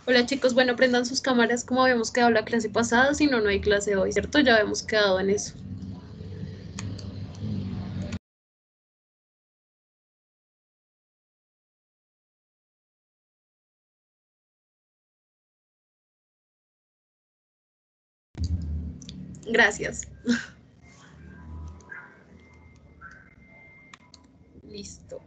Hola chicos, bueno, prendan sus cámaras como habíamos quedado la clase pasada, si no, no hay clase hoy, ¿cierto? Ya habíamos quedado en eso. Gracias. Listo.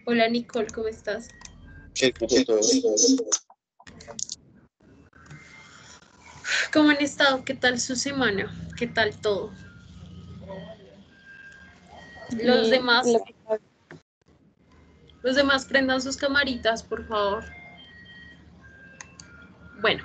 Hola Nicole, ¿cómo estás? ¿Qué tal todo? ¿Cómo han estado? ¿Qué tal su semana? ¿Qué tal todo? Los Bien, demás, lo que cabe. los demás prendan sus camaritas, por favor. Bueno,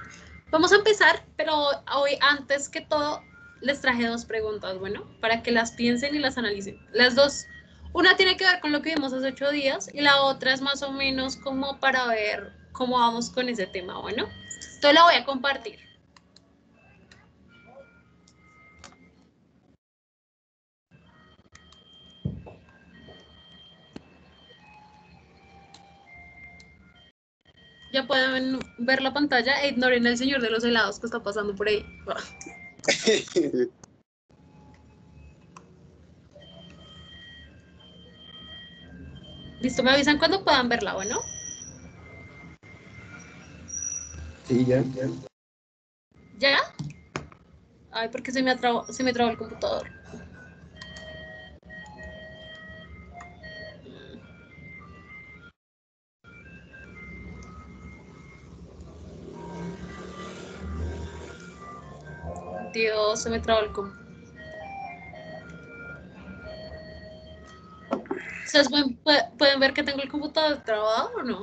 vamos a empezar, pero hoy antes que todo les traje dos preguntas, bueno, para que las piensen y las analicen. Las dos, una tiene que ver con lo que vimos hace 8 días y la otra es más o menos como para ver cómo vamos con ese tema, bueno. Entonces la voy a compartir. Ya pueden ver la pantalla e ignoren al señor de los helados que está pasando por ahí. Listo, me avisan cuando puedan verla, bueno. Sí, ya. ¿Ya? Ay, porque se me trabó el computador. Dios, se me trabó el computador. ¿Ustedes pueden ver que tengo el computador trabado o no?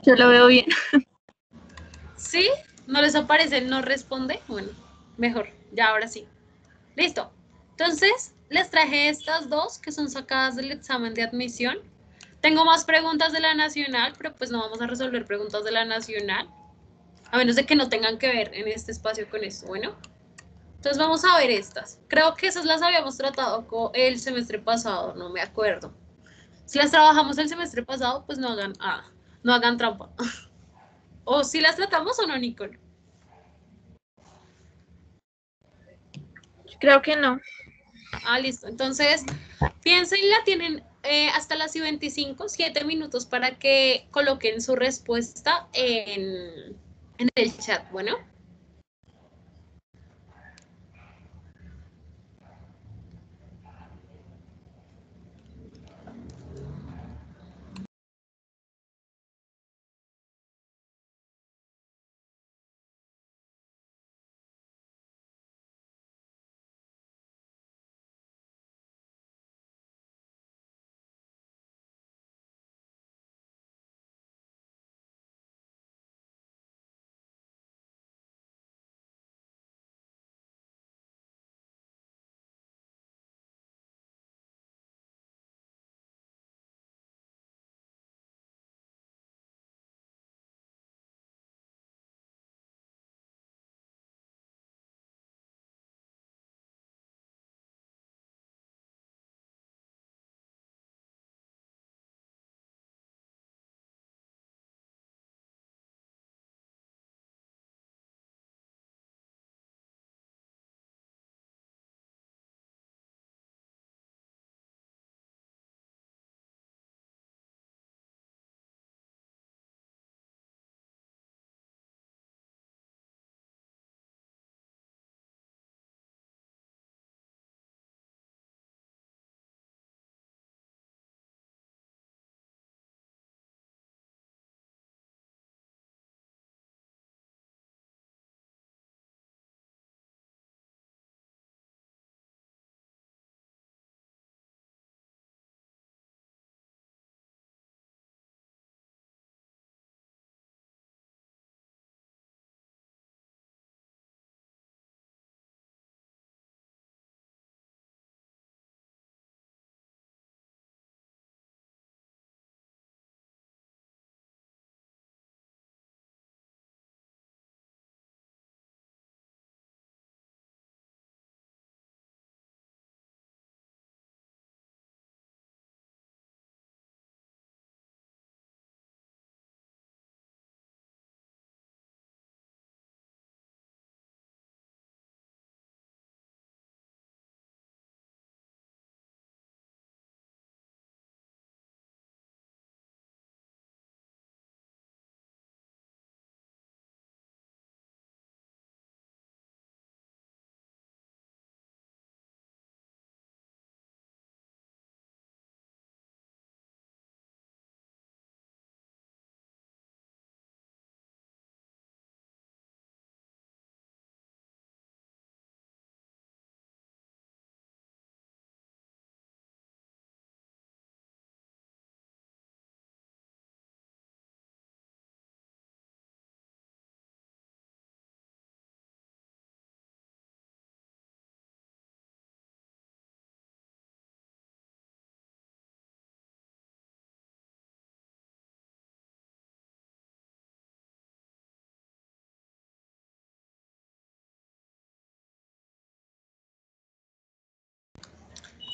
Yo lo veo bien. ¿Sí? ¿No les aparece? ¿No responde? Bueno, mejor, ya ahora sí. Listo. Entonces, les traje estas dos que son sacadas del examen de admisión. Tengo más preguntas de la nacional, pero pues no vamos a resolver preguntas de la nacional, a menos de que no tengan que ver en este espacio con esto. Bueno, entonces vamos a ver estas. Creo que esas las habíamos tratado el semestre pasado, no me acuerdo. Si las trabajamos el semestre pasado, pues no hagan trampa. O si las tratamos o no, Nicole. Creo que no. Listo. Entonces, piénsenla, tienen hasta las 25, 7 minutos para que coloquen su respuesta en el chat. Bueno,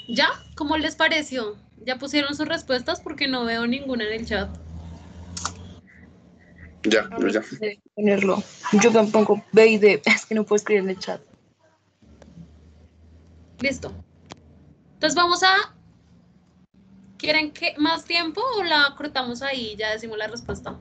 ¿Ya? ¿Cómo les pareció? ¿Ya pusieron sus respuestas? Porque no veo ninguna en el chat. Ya, yo ya. De ponerlo. Yo tampoco B y D, es que no puedo escribir en el chat. Listo. Entonces vamos a... ¿Quieren que más tiempo o la cortamos ahí y ya decimos la respuesta?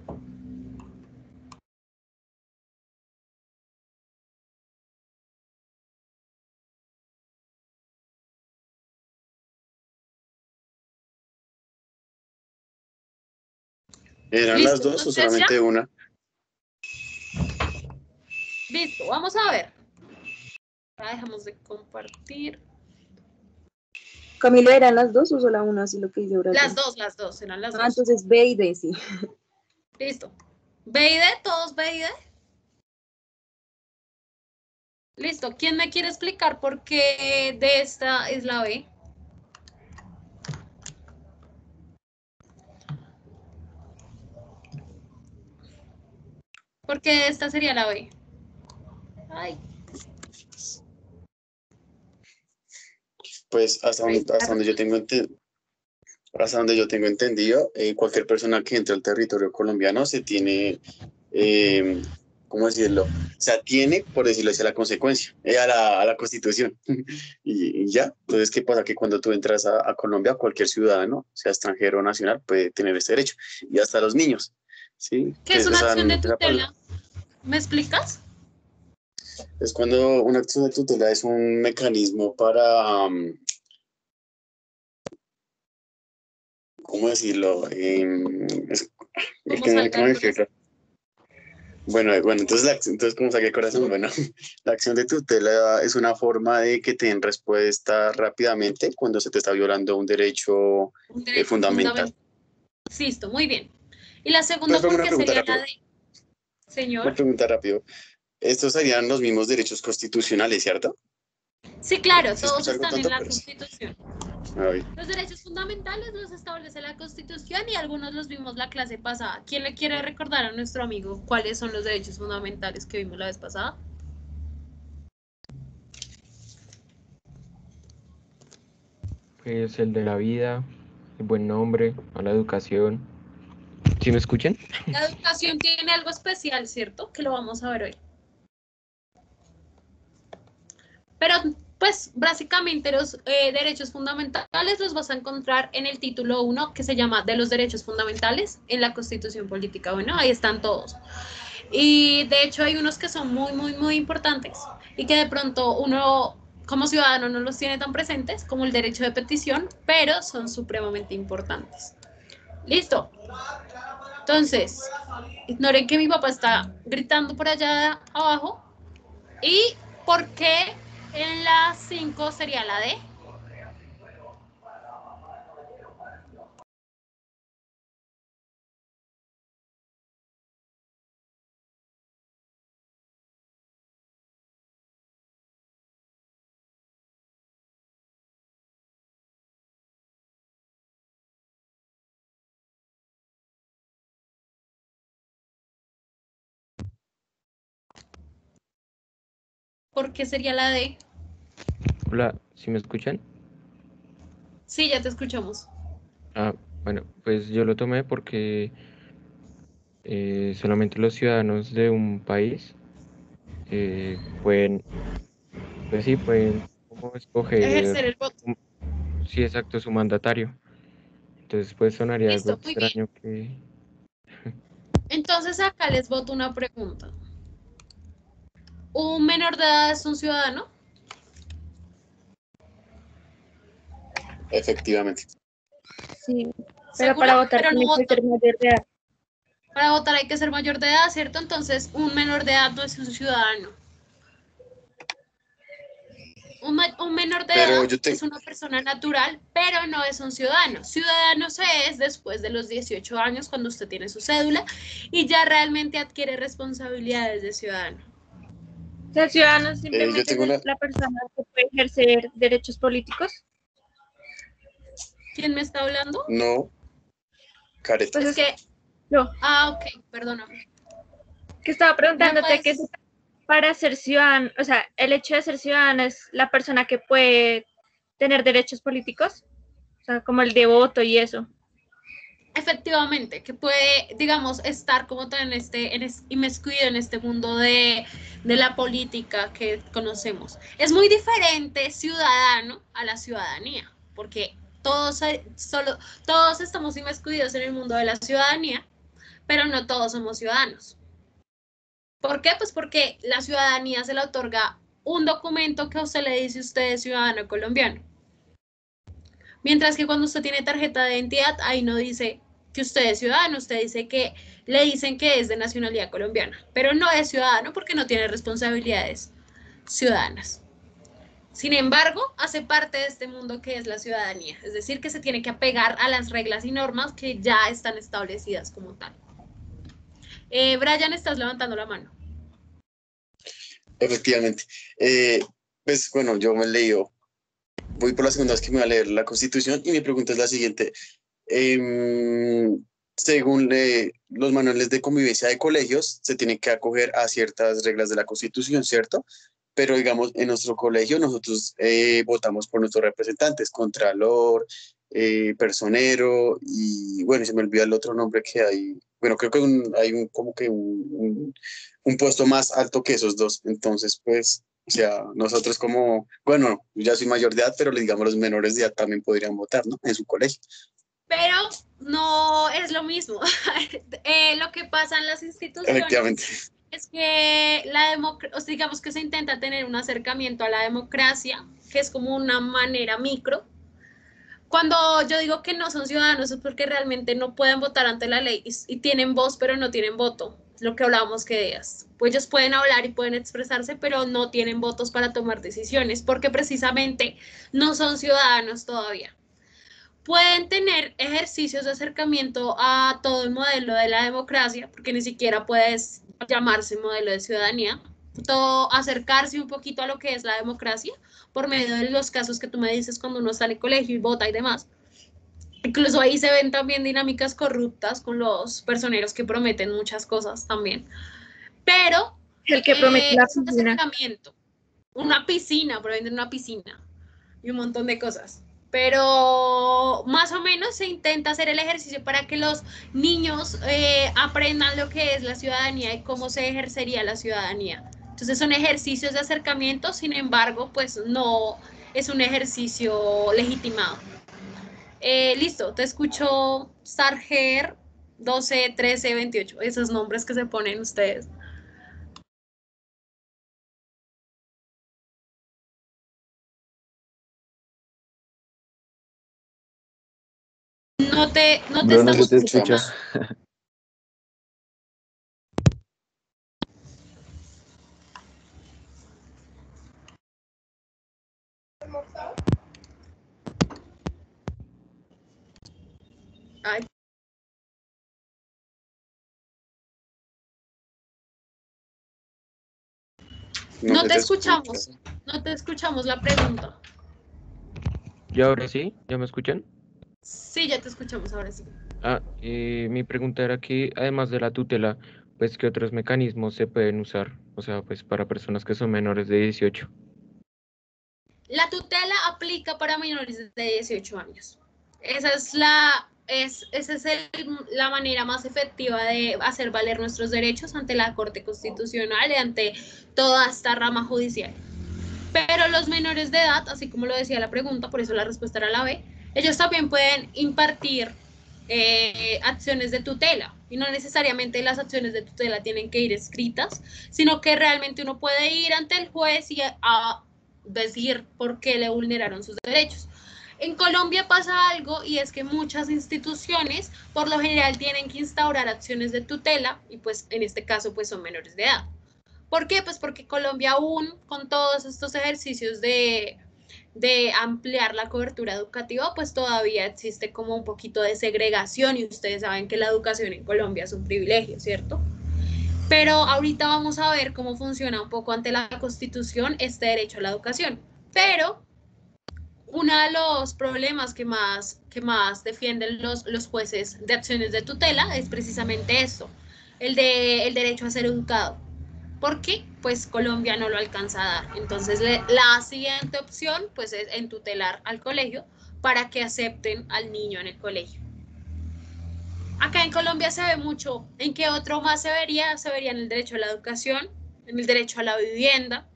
¿Eran las ¿Listo? dos o Entonces ya. solamente una? Listo, vamos a ver. Ya dejamos de compartir. Camilo, ¿eran las dos o solo una? Así lo que dice Brian. Las dos, eran las Ah, dos. entonces B y D, sí. Listo. ¿B y D? ¿Todos B y D? Listo. ¿Quién me quiere explicar por qué de esta es la B? ¿Por qué esta sería la B? Ay. Pues hasta donde yo tengo entendido, cualquier persona que entre al territorio colombiano se tiene, ¿cómo decirlo? Se atiene, por decirlo así, a la consecuencia, a la Constitución. Y ya, entonces, ¿qué pasa? Que cuando tú entras a Colombia, cualquier ciudadano, sea extranjero o nacional, puede tener este derecho. Y hasta los niños, ¿sí? ¿Qué Que es es, o una sea, acción de tutela? ¿Me explicas? es cuando una acción de tutela es un mecanismo para, ¿cómo decirlo? Es ¿Cómo que salga no el me corazón? explico. Bueno, entonces, entonces ¿cómo saqué el corazón? Bueno, la acción de tutela es una forma de que te den respuesta rápidamente cuando se te está violando un derecho Un derecho fundamental. fundamental. Listo, muy bien. Y la segunda, Pero ¿por una qué pregunta sería la rápido, de una señor? pregunta rápido. Estos serían los mismos derechos constitucionales, ¿cierto? Sí, claro, Se todos escucha algo están en tonto, la pero sí. Constitución. Ay, Los derechos fundamentales los establece la Constitución y algunos los vimos la clase pasada. ¿Quién le quiere recordar a nuestro amigo cuáles son los derechos fundamentales que vimos la vez pasada? Pues el de la vida, el buen nombre, a la educación. ¿Sí me escuchan? La educación tiene algo especial, ¿cierto? Que lo vamos a ver hoy. Pero, pues, básicamente los derechos fundamentales los vas a encontrar en el título 1 que se llama de los derechos fundamentales en la Constitución Política. Bueno, ahí están todos. Y de hecho hay unos que son muy importantes y que de pronto uno como ciudadano no los tiene tan presentes como el derecho de petición, pero son supremamente importantes. Listo. Entonces, ignoren que mi papá está gritando por allá abajo. ¿Y por qué en la 5 sería la D? ¿Por qué sería la D? Hola, ¿sí me escuchan? Sí, ya te escuchamos. Ah, bueno, pues yo lo tomé porque solamente los ciudadanos de un país pueden, pues sí, pueden como escoger, Ejercer el voto. sí, exacto, su mandatario. Entonces, pues sonaría algo Listo, muy bien. extraño que... Entonces acá les voto una pregunta. ¿Un menor de edad es un ciudadano? efectivamente. Sí, pero ¿Segura? para votar Pero no tiene que votan. ser mayor de edad. Para votar hay que ser mayor de edad, ¿cierto? Entonces, un menor de edad no es un ciudadano. Un menor de Pero edad yo te, es una persona natural, pero no es un ciudadano. Ciudadano se es después de los 18 años cuando usted tiene su cédula y ya realmente adquiere responsabilidades de ciudadano. O sea, ciudadano yo simplemente tengo es una, la persona que puede ejercer derechos políticos. ¿Quién me está hablando? no, Pues Es caretas. que, yo, ok, perdóname. que estaba ¿Me preguntándote que puedes? para ser ciudadano, o sea, el hecho de ser ciudadano es la persona que puede tener derechos políticos, o sea, como el de voto y eso. Efectivamente, que puede, digamos, estar como tan inmiscuido en este mundo de la política que conocemos. Es muy diferente ciudadano a la ciudadanía, porque todos estamos inmiscuidos en el mundo de la ciudadanía, pero no todos somos ciudadanos. ¿Por qué? Pues porque la ciudadanía se le otorga un documento que a usted le dice usted es ciudadano colombiano. Mientras que cuando usted tiene tarjeta de identidad, ahí no dice que usted es ciudadano, usted dice que le dicen que es de nacionalidad colombiana, pero no es ciudadano porque no tiene responsabilidades ciudadanas. Sin embargo, hace parte de este mundo que es la ciudadanía, es decir, que se tiene que apegar a las reglas y normas que ya están establecidas como tal. Brian, estás levantando la mano. Efectivamente. Pues bueno, yo me he leído, voy por la segunda vez que me voy a leer la Constitución y mi pregunta es la siguiente. Según los manuales de convivencia de colegios, se tiene que acoger a ciertas reglas de la Constitución, ¿cierto? Pero digamos, en nuestro colegio nosotros votamos por nuestros representantes, contralor, personero y bueno, se me olvida el otro nombre que hay. Bueno, creo que hay como que un puesto más alto que esos dos. Entonces, pues, o sea, nosotros como, bueno, yo ya soy mayor de edad, pero digamos los menores de edad también podrían votar, ¿no? En su colegio. Pero no es lo mismo. Lo que pasa en las instituciones Efectivamente. es que digamos que se intenta tener un acercamiento a la democracia, que es como una manera micro. Cuando yo digo que no son ciudadanos es porque realmente no pueden votar ante la ley y tienen voz, pero no tienen voto. Lo que hablábamos que días. Pues ellos pueden hablar y pueden expresarse, pero no tienen votos para tomar decisiones, porque precisamente no son ciudadanos todavía. Pueden tener ejercicios de acercamiento a todo el modelo de la democracia, porque ni siquiera puedes llamarse modelo de ciudadanía, todo acercarse un poquito a lo que es la democracia por medio de los casos que tú me dices cuando uno está en el colegio y vota y demás. Incluso ahí se ven también dinámicas corruptas con los personeros que prometen muchas cosas también. Pero El que promete la es un piscina. acercamiento, una piscina, pero venden una piscina y un montón de cosas. Pero más o menos se intenta hacer el ejercicio para que los niños aprendan lo que es la ciudadanía y cómo se ejercería la ciudadanía. Entonces son ejercicios de acercamiento, sin embargo, pues no es un ejercicio legitimado. Listo, te escucho Sarger 12, 13, 28, esos nombres que se ponen ustedes. No te Bro, no estamos se te escucha. escuchando. Ay, no se te escucha. escuchamos, no te escuchamos la pregunta. ¿Y ahora sí? ¿Ya me escuchan? Sí, ya te escuchamos ahora sí. Mi pregunta era que además de la tutela, pues ¿qué otros mecanismos se pueden usar? O sea, pues para personas que son menores de 18. La tutela aplica para menores de 18 años. Esa es la manera más efectiva de hacer valer nuestros derechos ante la Corte Constitucional y ante toda esta rama judicial. Pero los menores de edad, así como lo decía la pregunta, por eso la respuesta era la B, ellos también pueden impartir acciones de tutela y no necesariamente las acciones de tutela tienen que ir escritas, sino que realmente uno puede ir ante el juez y a decir por qué le vulneraron sus derechos. En Colombia pasa algo y es que muchas instituciones por lo general tienen que instaurar acciones de tutela y pues en este caso pues son menores de edad. ¿Por qué? Pues porque Colombia aún con todos estos ejercicios de ampliar la cobertura educativa, pues todavía existe como un poquito de segregación y ustedes saben que la educación en Colombia es un privilegio, ¿cierto? Pero ahorita vamos a ver cómo funciona un poco ante la Constitución este derecho a la educación. Pero uno de los problemas que más defienden los jueces de acciones de tutela es precisamente esto, el derecho a ser educado. porque pues Colombia no lo alcanza a dar. Entonces la siguiente opción pues es entutelar al colegio para que acepten al niño en el colegio. Acá en Colombia se ve mucho. ¿En qué otro más se vería? Se vería en el derecho a la educación, en el derecho a la vivienda,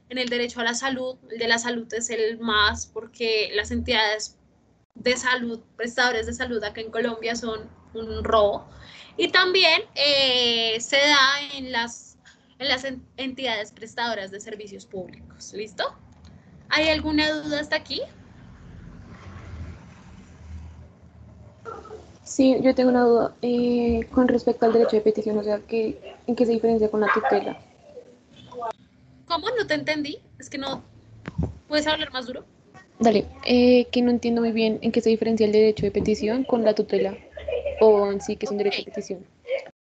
en el derecho a la salud. El de la salud es el más porque las entidades de salud, prestadores de salud acá en Colombia son un robo. Y también se da en las entidades prestadoras de servicios públicos. ¿Listo? ¿Hay alguna duda hasta aquí? Sí, yo tengo una duda con respecto al derecho de petición, o sea, ¿en qué se diferencia con la tutela? ¿Cómo? No te entendí. Es que no. ¿Puedes hablar más duro? Dale, que no entiendo muy bien en qué se diferencia el derecho de petición con la tutela, o en sí que es un derecho de Ok. petición.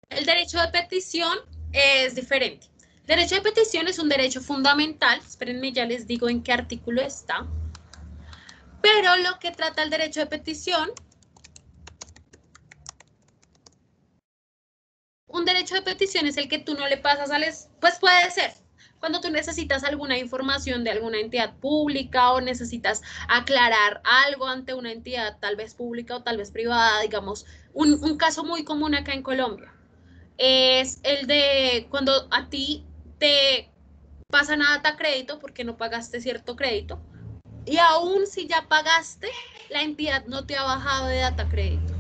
El derecho de petición es diferente. El derecho de petición es un derecho fundamental. Espérenme, ya les digo en qué artículo está. Pero lo que trata el derecho de petición, un derecho de petición es el que tú no le pasas pues puede ser cuando tú necesitas alguna información de alguna entidad pública o necesitas aclarar algo ante una entidad tal vez pública o tal vez privada, digamos, un caso muy común acá en Colombia es el de cuando a ti te pasan a data crédito porque no pagaste cierto crédito y aún si ya pagaste, la entidad no te ha bajado de data crédito.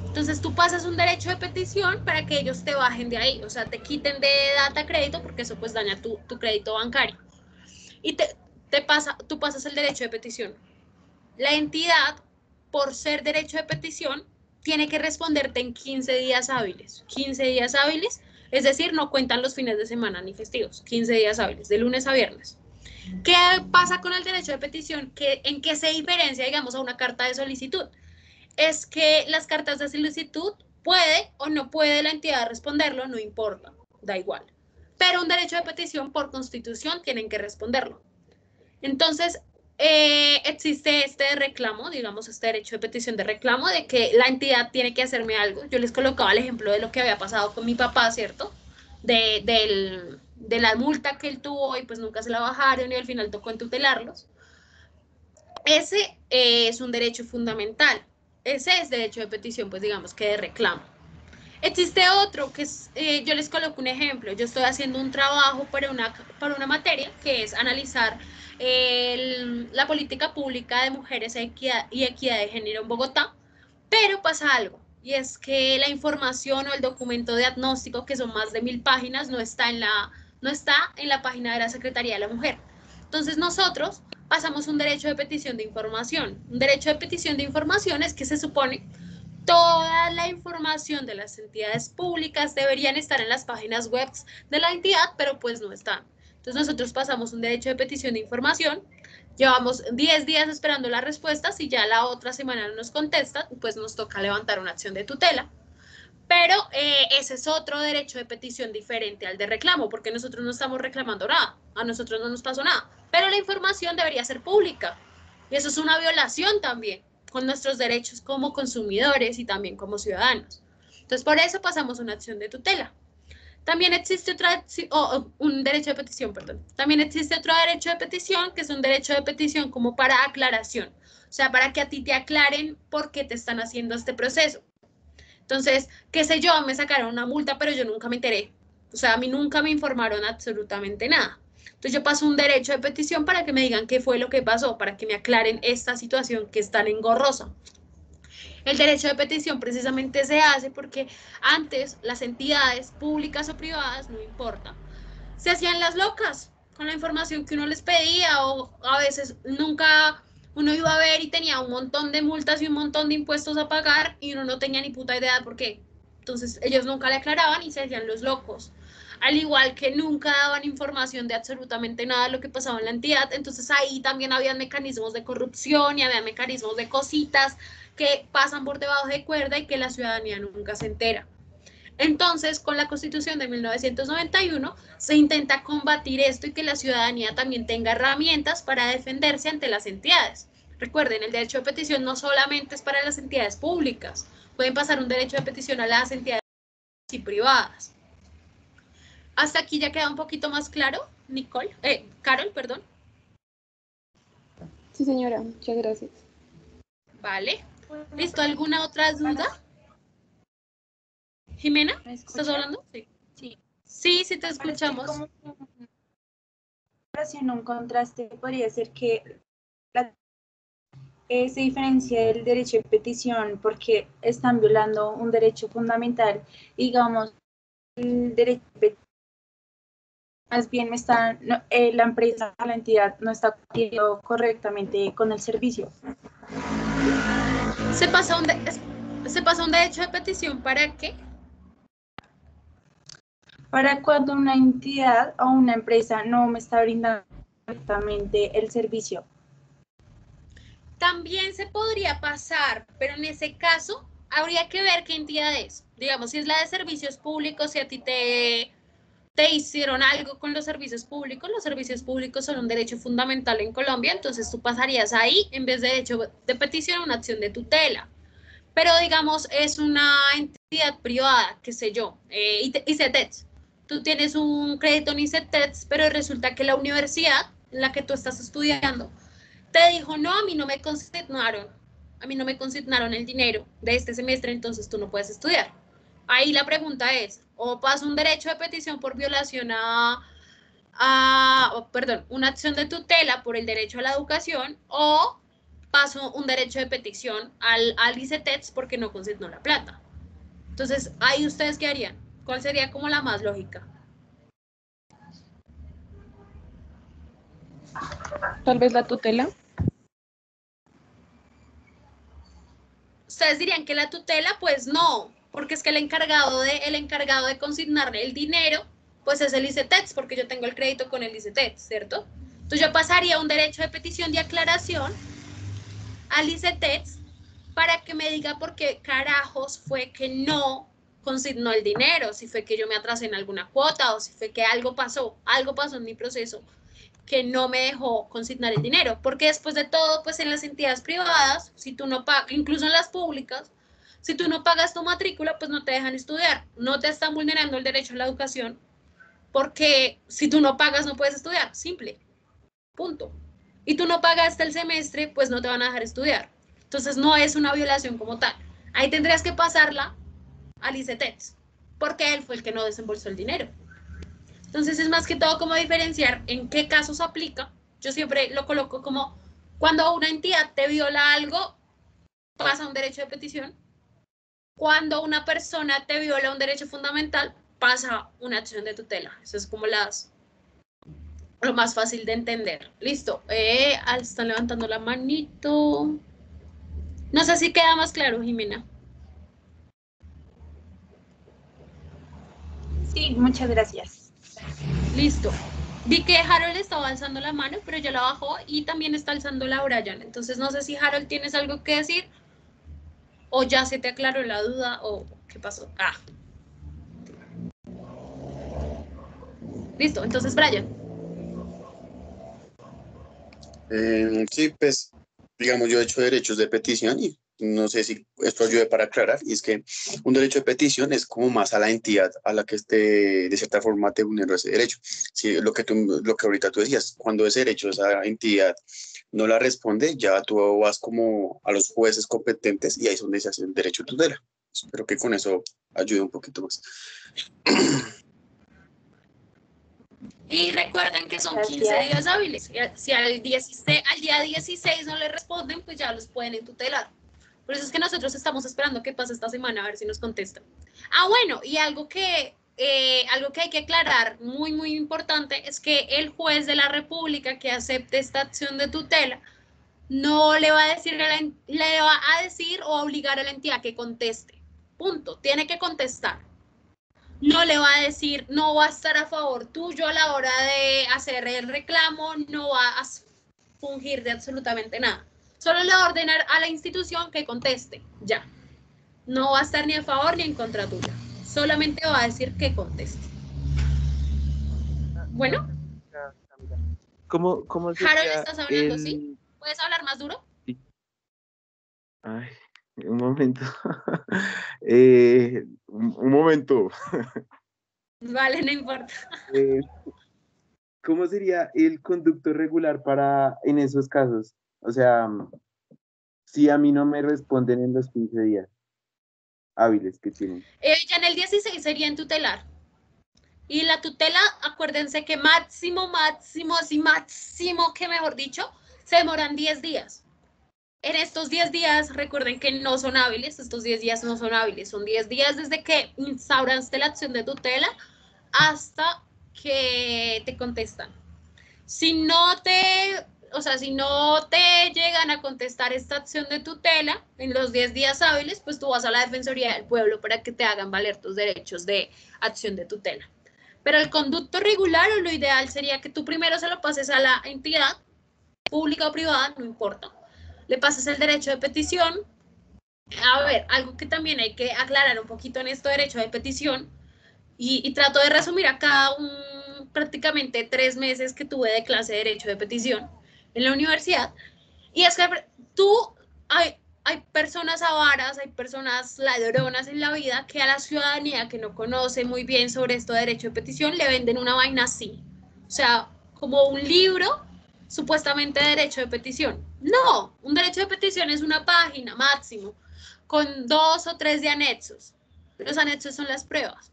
Entonces tú pasas un derecho de petición para que ellos te bajen de ahí, o sea, te quiten de data crédito porque eso pues daña tu crédito bancario. Y tú pasas el derecho de petición. La entidad, por ser derecho de petición, tiene que responderte en 15 días hábiles. 15 días hábiles, es decir, no cuentan los fines de semana ni festivos. 15 días hábiles, de lunes a viernes. ¿Qué pasa con el derecho de petición? ¿En qué se diferencia, digamos, a una carta de solicitud? Es que las cartas de solicitud puede o no puede la entidad responderlo, no importa, da igual. Pero un derecho de petición por constitución tienen que responderlo. Entonces, existe este reclamo, digamos, este derecho de petición de reclamo de que la entidad tiene que hacerme algo. Yo les colocaba el ejemplo de lo que había pasado con mi papá, ¿cierto? De la multa que él tuvo y pues nunca se la bajaron y al final tocó entutelarlos. Ese es un derecho fundamental. Ese es derecho de petición, pues digamos que de reclamo. Existe otro que es, yo les coloco un ejemplo, yo estoy haciendo un trabajo para una materia que es analizar la política pública de mujeres y equidad de género en Bogotá, pero pasa algo, y es que la información o el documento de diagnóstico, que son más de 1000 páginas, no está en la página de la Secretaría de la Mujer. Entonces nosotros pasamos un derecho de petición de información. Un derecho de petición de información es que se supone toda la información de las entidades públicas deberían estar en las páginas web de la entidad, pero pues no están. Entonces nosotros pasamos un derecho de petición de información, llevamos 10 días esperando la respuesta, si ya la otra semana no nos contestan, pues nos toca levantar una acción de tutela. Pero ese es otro derecho de petición diferente al de reclamo, porque nosotros no estamos reclamando nada, a nosotros no nos pasó nada, pero la información debería ser pública. Y eso es una violación también con nuestros derechos como consumidores y también como ciudadanos. Entonces, por eso pasamos una acción de tutela. También existe un derecho de petición, perdón. También existe otro derecho de petición, que es un derecho de petición como para aclaración. O sea, para que a ti te aclaren por qué te están haciendo este proceso. Entonces, qué sé yo, me sacaron una multa, pero yo nunca me enteré. O sea, a mí nunca me informaron absolutamente nada. Entonces yo paso un derecho de petición para que me digan qué fue lo que pasó, para que me aclaren esta situación que es tan engorrosa. El derecho de petición precisamente se hace porque antes las entidades públicas o privadas, no importa, se hacían las locas con la información que uno les pedía o a veces nunca uno iba a ver y tenía un montón de multas y un montón de impuestos a pagar y uno no tenía ni puta idea de por qué. Entonces ellos nunca le aclaraban y se hacían los locos. Al igual que nunca daban información de absolutamente nada de lo que pasaba en la entidad, entonces ahí también había mecanismos de corrupción y había mecanismos de cositas que pasan por debajo de cuerda y que la ciudadanía nunca se entera. Entonces, con la Constitución de 1991 se intenta combatir esto y que la ciudadanía también tenga herramientas para defenderse ante las entidades. Recuerden, el derecho de petición no solamente es para las entidades públicas, pueden pasar un derecho de petición a las entidades y privadas. Hasta aquí ya queda un poquito más claro, Nicole, Carol, perdón. Sí, señora, muchas gracias. Vale. ¿Listo? ¿Alguna otra duda? Jimena, ¿Me ¿estás escucha? hablando? Sí. Sí. Sí, sí te Parece escuchamos. como un contraste podría ser que se diferencia del derecho de petición porque están violando un derecho fundamental. Digamos, el derecho de petición, más bien la empresa, la entidad no está cumpliendo correctamente con el servicio. ¿Se pasa un derecho de petición para qué? Para cuando una entidad o una empresa no me está brindando correctamente el servicio. También se podría pasar, pero en ese caso habría que ver qué entidad es. Digamos, si es la de servicios públicos, si a ti te hicieron algo con los servicios públicos son un derecho fundamental en Colombia, entonces tú pasarías ahí, en vez de derecho de petición, a una acción de tutela. Pero digamos, es una entidad privada, qué sé yo, ICETEX. Tú tienes un crédito en ICETEX, pero resulta que la universidad en la que tú estás estudiando te dijo, no, a mí no me consignaron el dinero de este semestre, entonces tú no puedes estudiar. Ahí la pregunta es, o paso un derecho de petición por violación perdón, una acción de tutela por el derecho a la educación, o paso un derecho de petición al ICETEX porque no consignó la plata. Entonces, ahí ustedes qué harían? ¿Cuál sería como la más lógica? Tal vez la tutela. Ustedes dirían que la tutela, pues no, porque es que el encargado de consignarle el dinero, pues es el ICETEX, porque yo tengo el crédito con el ICETEX, ¿cierto? Entonces yo pasaría un derecho de petición de aclaración al ICETEX para que me diga por qué carajos fue que no consignó el dinero, si fue que yo me atrasé en alguna cuota o si fue que algo pasó en mi proceso que no me dejó consignar el dinero, porque después de todo, pues en las entidades privadas, si tú no pagas, incluso en las públicas, si tú no pagas tu matrícula, pues no te dejan estudiar, no te están vulnerando el derecho a la educación, porque si tú no pagas no puedes estudiar, simple, punto. Y tú no pagaste el semestre, pues no te van a dejar estudiar. Entonces no es una violación como tal. Ahí tendrías que pasarla al ICETEX, porque él fue el que no desembolsó el dinero. Entonces es más que todo como diferenciar en qué casos aplica. Yo siempre lo coloco como cuando una entidad te viola algo, pasa un derecho de petición. Cuando una persona te viola un derecho fundamental, pasa una acción de tutela. Eso es como lo más fácil de entender. Listo. Están levantando la manito. No sé si queda más claro, Jimena. Sí, muchas gracias. Listo. Vi que Harold estaba alzando la mano, pero ya la bajó y también está alzando la Brian. Entonces no sé si Harold tienes algo que decir o ya se te aclaró la duda o qué pasó. Listo. Entonces, Brian. Sí, pues, digamos, yo he hecho derechos de petición y no sé si esto ayude para aclarar, y es que un derecho de petición es como más a la entidad a la que de cierta forma te vulneró ese derecho. Sí, lo que ahorita tú decías, cuando ese derecho, esa entidad no la responde, ya tú vas como a los jueces competentes y ahí es donde se hace el derecho de tutela. Espero que con eso ayude un poquito más. Y recuerden que son Gracias. 15 días hábiles. Si al día 16 no le responden, pues ya los pueden tutelar. Por eso es que nosotros estamos esperando que pase esta semana a ver si nos contestan. Bueno, y algo que hay que aclarar, muy, muy importante, es que el juez de la República que acepte esta acción de tutela no le va a decir, le va a decir o obligar a la entidad que conteste. Punto. Tiene que contestar. No le va a decir, no va a estar a favor tuyo a la hora de hacer el reclamo, no va a fungir de absolutamente nada. Solo le va a ordenar a la institución que conteste, ya. No va a estar ni a favor ni en contra tuya. Solamente va a decir que conteste. Bueno, ¿Cómo Harold, sería ¿estás hablando, sí? el... ¿Puedes hablar más duro? sí, ay, un momento. Un momento. Vale, no importa. Eh, ¿Cómo sería el conducto regular para en esos casos? O sea, si a mí no me responden en los 15 días hábiles que tienen. Ya en el 16 sería en tutelar. Y la tutela, acuérdense que máximo, así máximo que mejor dicho, se demoran 10 días. En estos 10 días, recuerden que no son hábiles, estos 10 días no son hábiles, son 10 días desde que instauraste la acción de tutela hasta que te contestan. Si no te, o sea, si no te llegan a contestar esta acción de tutela en los 10 días hábiles, pues tú vas a la Defensoría del Pueblo para que te hagan valer tus derechos de acción de tutela. Pero el conducto regular o lo ideal sería que tú primero se lo pases a la entidad, pública o privada, no importa. Le pases el derecho de petición. A ver, algo que también hay que aclarar un poquito en esto de derecho de petición, y trato de resumir acá prácticamente 3 meses que tuve de clase de derecho de petición en la universidad, y es que tú, hay personas avaras, hay personas ladronas en la vida que a la ciudadanía que no conoce muy bien sobre esto de derecho de petición le venden una vaina así, o sea, como un libro supuestamente de derecho de petición. No, un derecho de petición es una página máximo con 2 o 3 de anexos. Los anexos son las pruebas.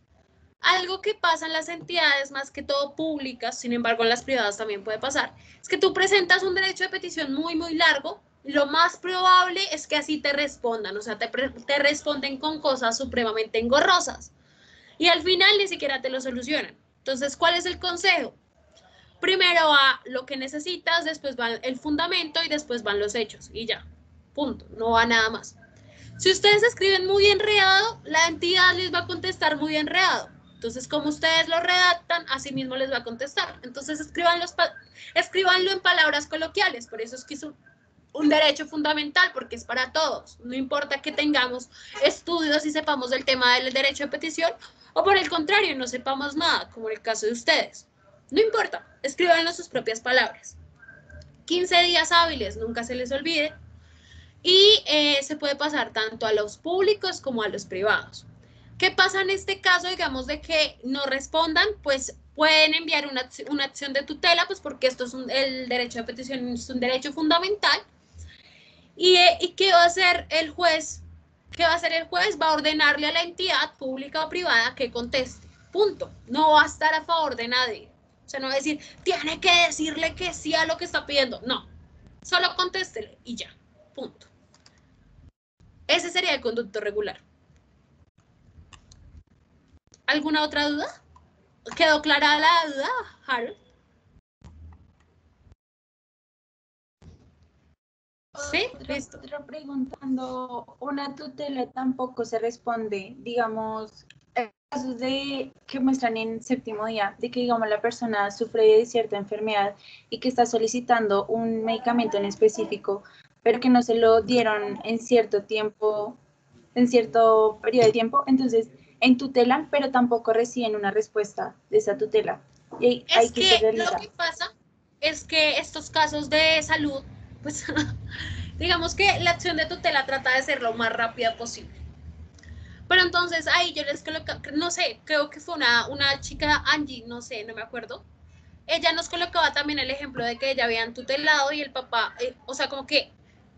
Algo que pasa en las entidades, más que todo públicas, sin embargo en las privadas también puede pasar, es que tú presentas un derecho de petición muy, muy largo, lo más probable es que así te respondan, o sea, te responden con cosas supremamente engorrosas y al final ni siquiera te lo solucionan. Entonces, ¿cuál es el consejo? Primero va lo que necesitas, después va el fundamento y después van los hechos y ya, punto, no va nada más. Si ustedes escriben muy enredado, la entidad les va a contestar muy enredado. Entonces, como ustedes lo redactan, así mismo les va a contestar. Entonces, escríbanlo en palabras coloquiales. Por eso es que es un derecho fundamental, porque es para todos. No importa que tengamos estudios y sepamos del tema del derecho de petición, o por el contrario, no sepamos nada, como en el caso de ustedes. No importa, escríbanlo en sus propias palabras. 15 días hábiles, nunca se les olvide. Y se puede pasar tanto a los públicos como a los privados. ¿Qué pasa en este caso, digamos, de que no respondan? Pues pueden enviar una acción de tutela, pues porque esto es el derecho de petición, es un derecho fundamental. ¿Y qué va a hacer el juez? ¿Qué va a hacer el juez? Va a ordenarle a la entidad pública o privada que conteste. Punto. No va a estar a favor de nadie. O sea, no va a decir, tiene que decirle que sí a lo que está pidiendo. No. Solo contéstele y ya. Punto. Ese sería el conducto regular. ¿Alguna otra duda? ¿Quedó clara la duda, Harold? Sí, listo. Otra preguntando, una tutela tampoco se responde, digamos, casos de que muestran en séptimo día, de que digamos la persona sufre de cierta enfermedad y que está solicitando un medicamento en específico, pero que no se lo dieron en cierto tiempo, en cierto periodo de tiempo, entonces en tutela, pero tampoco reciben una respuesta de esa tutela. Y es que lo que pasa es que estos casos de salud, pues digamos que la acción de tutela trata de ser lo más rápida posible. Pero entonces ahí yo les coloco, no sé, creo que fue una chica, Angie, no sé, no me acuerdo. Ella nos colocaba también el ejemplo de que ella habían tutelado y el papá, o sea, como que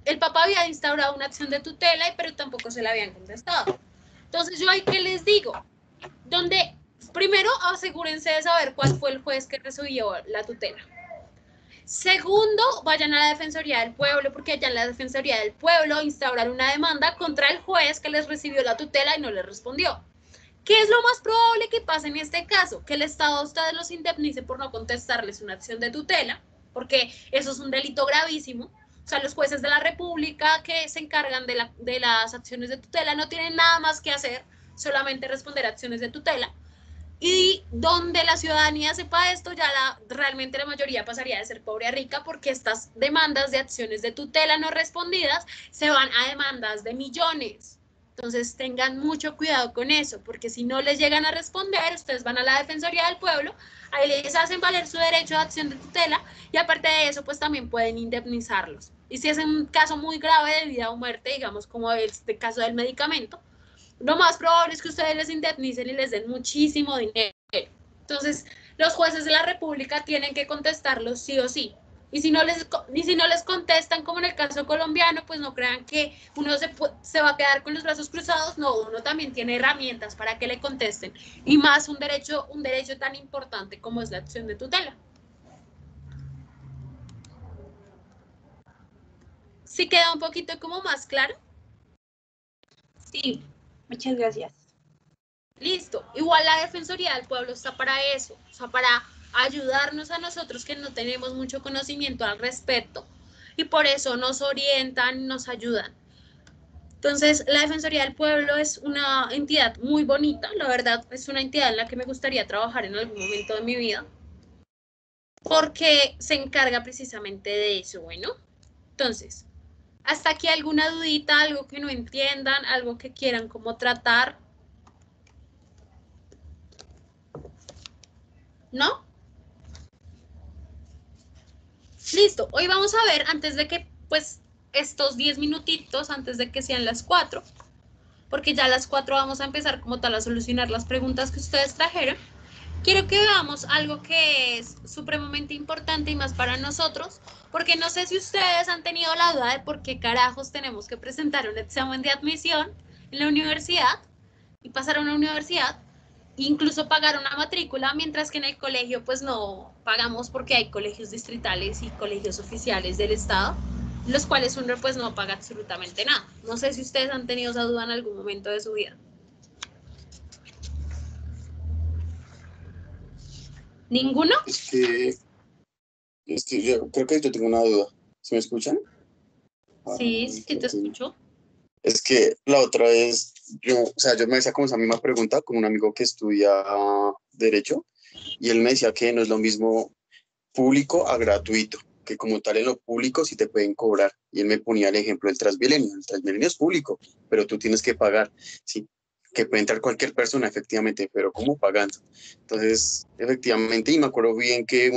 el papá había instaurado una acción de tutela, pero tampoco se la habían contestado. Entonces yo ahí, ¿qué les digo? Donde primero asegúrense de saber cuál fue el juez que resolvió la tutela. Segundo, vayan a la Defensoría del Pueblo, porque allá en la Defensoría del Pueblo instauraron una demanda contra el juez que les recibió la tutela y no les respondió. ¿Qué es lo más probable que pase en este caso? Que el Estado a ustedes los indemnice por no contestarles una acción de tutela, porque eso es un delito gravísimo. O sea, los jueces de la República que se encargan de las acciones de tutela no tienen nada más que hacer, solamente responder a acciones de tutela. Y donde la ciudadanía sepa esto, ya realmente la mayoría pasaría de ser pobre a rica, porque estas demandas de acciones de tutela no respondidas se van a demandas de millones. Entonces tengan mucho cuidado con eso, porque si no les llegan a responder, ustedes van a la Defensoría del Pueblo, ahí les hacen valer su derecho de acción de tutela y aparte de eso, pues también pueden indemnizarlos. Y si es un caso muy grave de vida o muerte, digamos como este caso del medicamento, lo más probable es que ustedes les indemnicen y les den muchísimo dinero. Entonces, los jueces de la República tienen que contestarlos sí o sí. Y si no les contestan, como en el caso colombiano, pues no crean que uno se va a quedar con los brazos cruzados. No, uno también tiene herramientas para que le contesten. Y más un derecho tan importante como es la acción de tutela. ¿Sí queda un poquito como más claro? Sí, muchas gracias. Listo. Igual la Defensoría del Pueblo está para eso, o sea, para ayudarnos a nosotros que no tenemos mucho conocimiento al respecto y por eso nos orientan, nos ayudan. Entonces, la Defensoría del Pueblo es una entidad muy bonita, la verdad, es una entidad en la que me gustaría trabajar en algún momento de mi vida, porque se encarga precisamente de eso, bueno. Entonces, hasta aquí alguna dudita, algo que no entiendan, algo que quieran como tratar. ¿No? Listo, hoy vamos a ver, antes de que, pues, estos 10 minutitos, antes de que sean las 4, porque ya a las 4 vamos a empezar como tal a solucionar las preguntas que ustedes trajeron, quiero que veamos algo que es supremamente importante y más para nosotros, porque no sé si ustedes han tenido la duda de por qué carajos tenemos que presentar un examen de admisión en la universidad y pasar a una universidad, incluso pagar una matrícula, mientras que en el colegio pues no pagamos porque hay colegios distritales y colegios oficiales del estado, los cuales uno pues no paga absolutamente nada. No sé si ustedes han tenido esa duda en algún momento de su vida. ¿Ninguno? Es que yo creo que yo tengo una duda. ¿Se me escuchan? Sí, sí te escucho. Es que la otra vez, yo me hacía como esa misma pregunta con un amigo que estudia Derecho y él me decía que no es lo mismo público a gratuito, que como tal en lo público sí te pueden cobrar. Y él me ponía el ejemplo del Transmilenio. El Transmilenio es público, pero tú tienes que pagar. Sí, que puede entrar cualquier persona, efectivamente, pero ¿cómo pagando? Entonces, efectivamente, y me acuerdo bien que en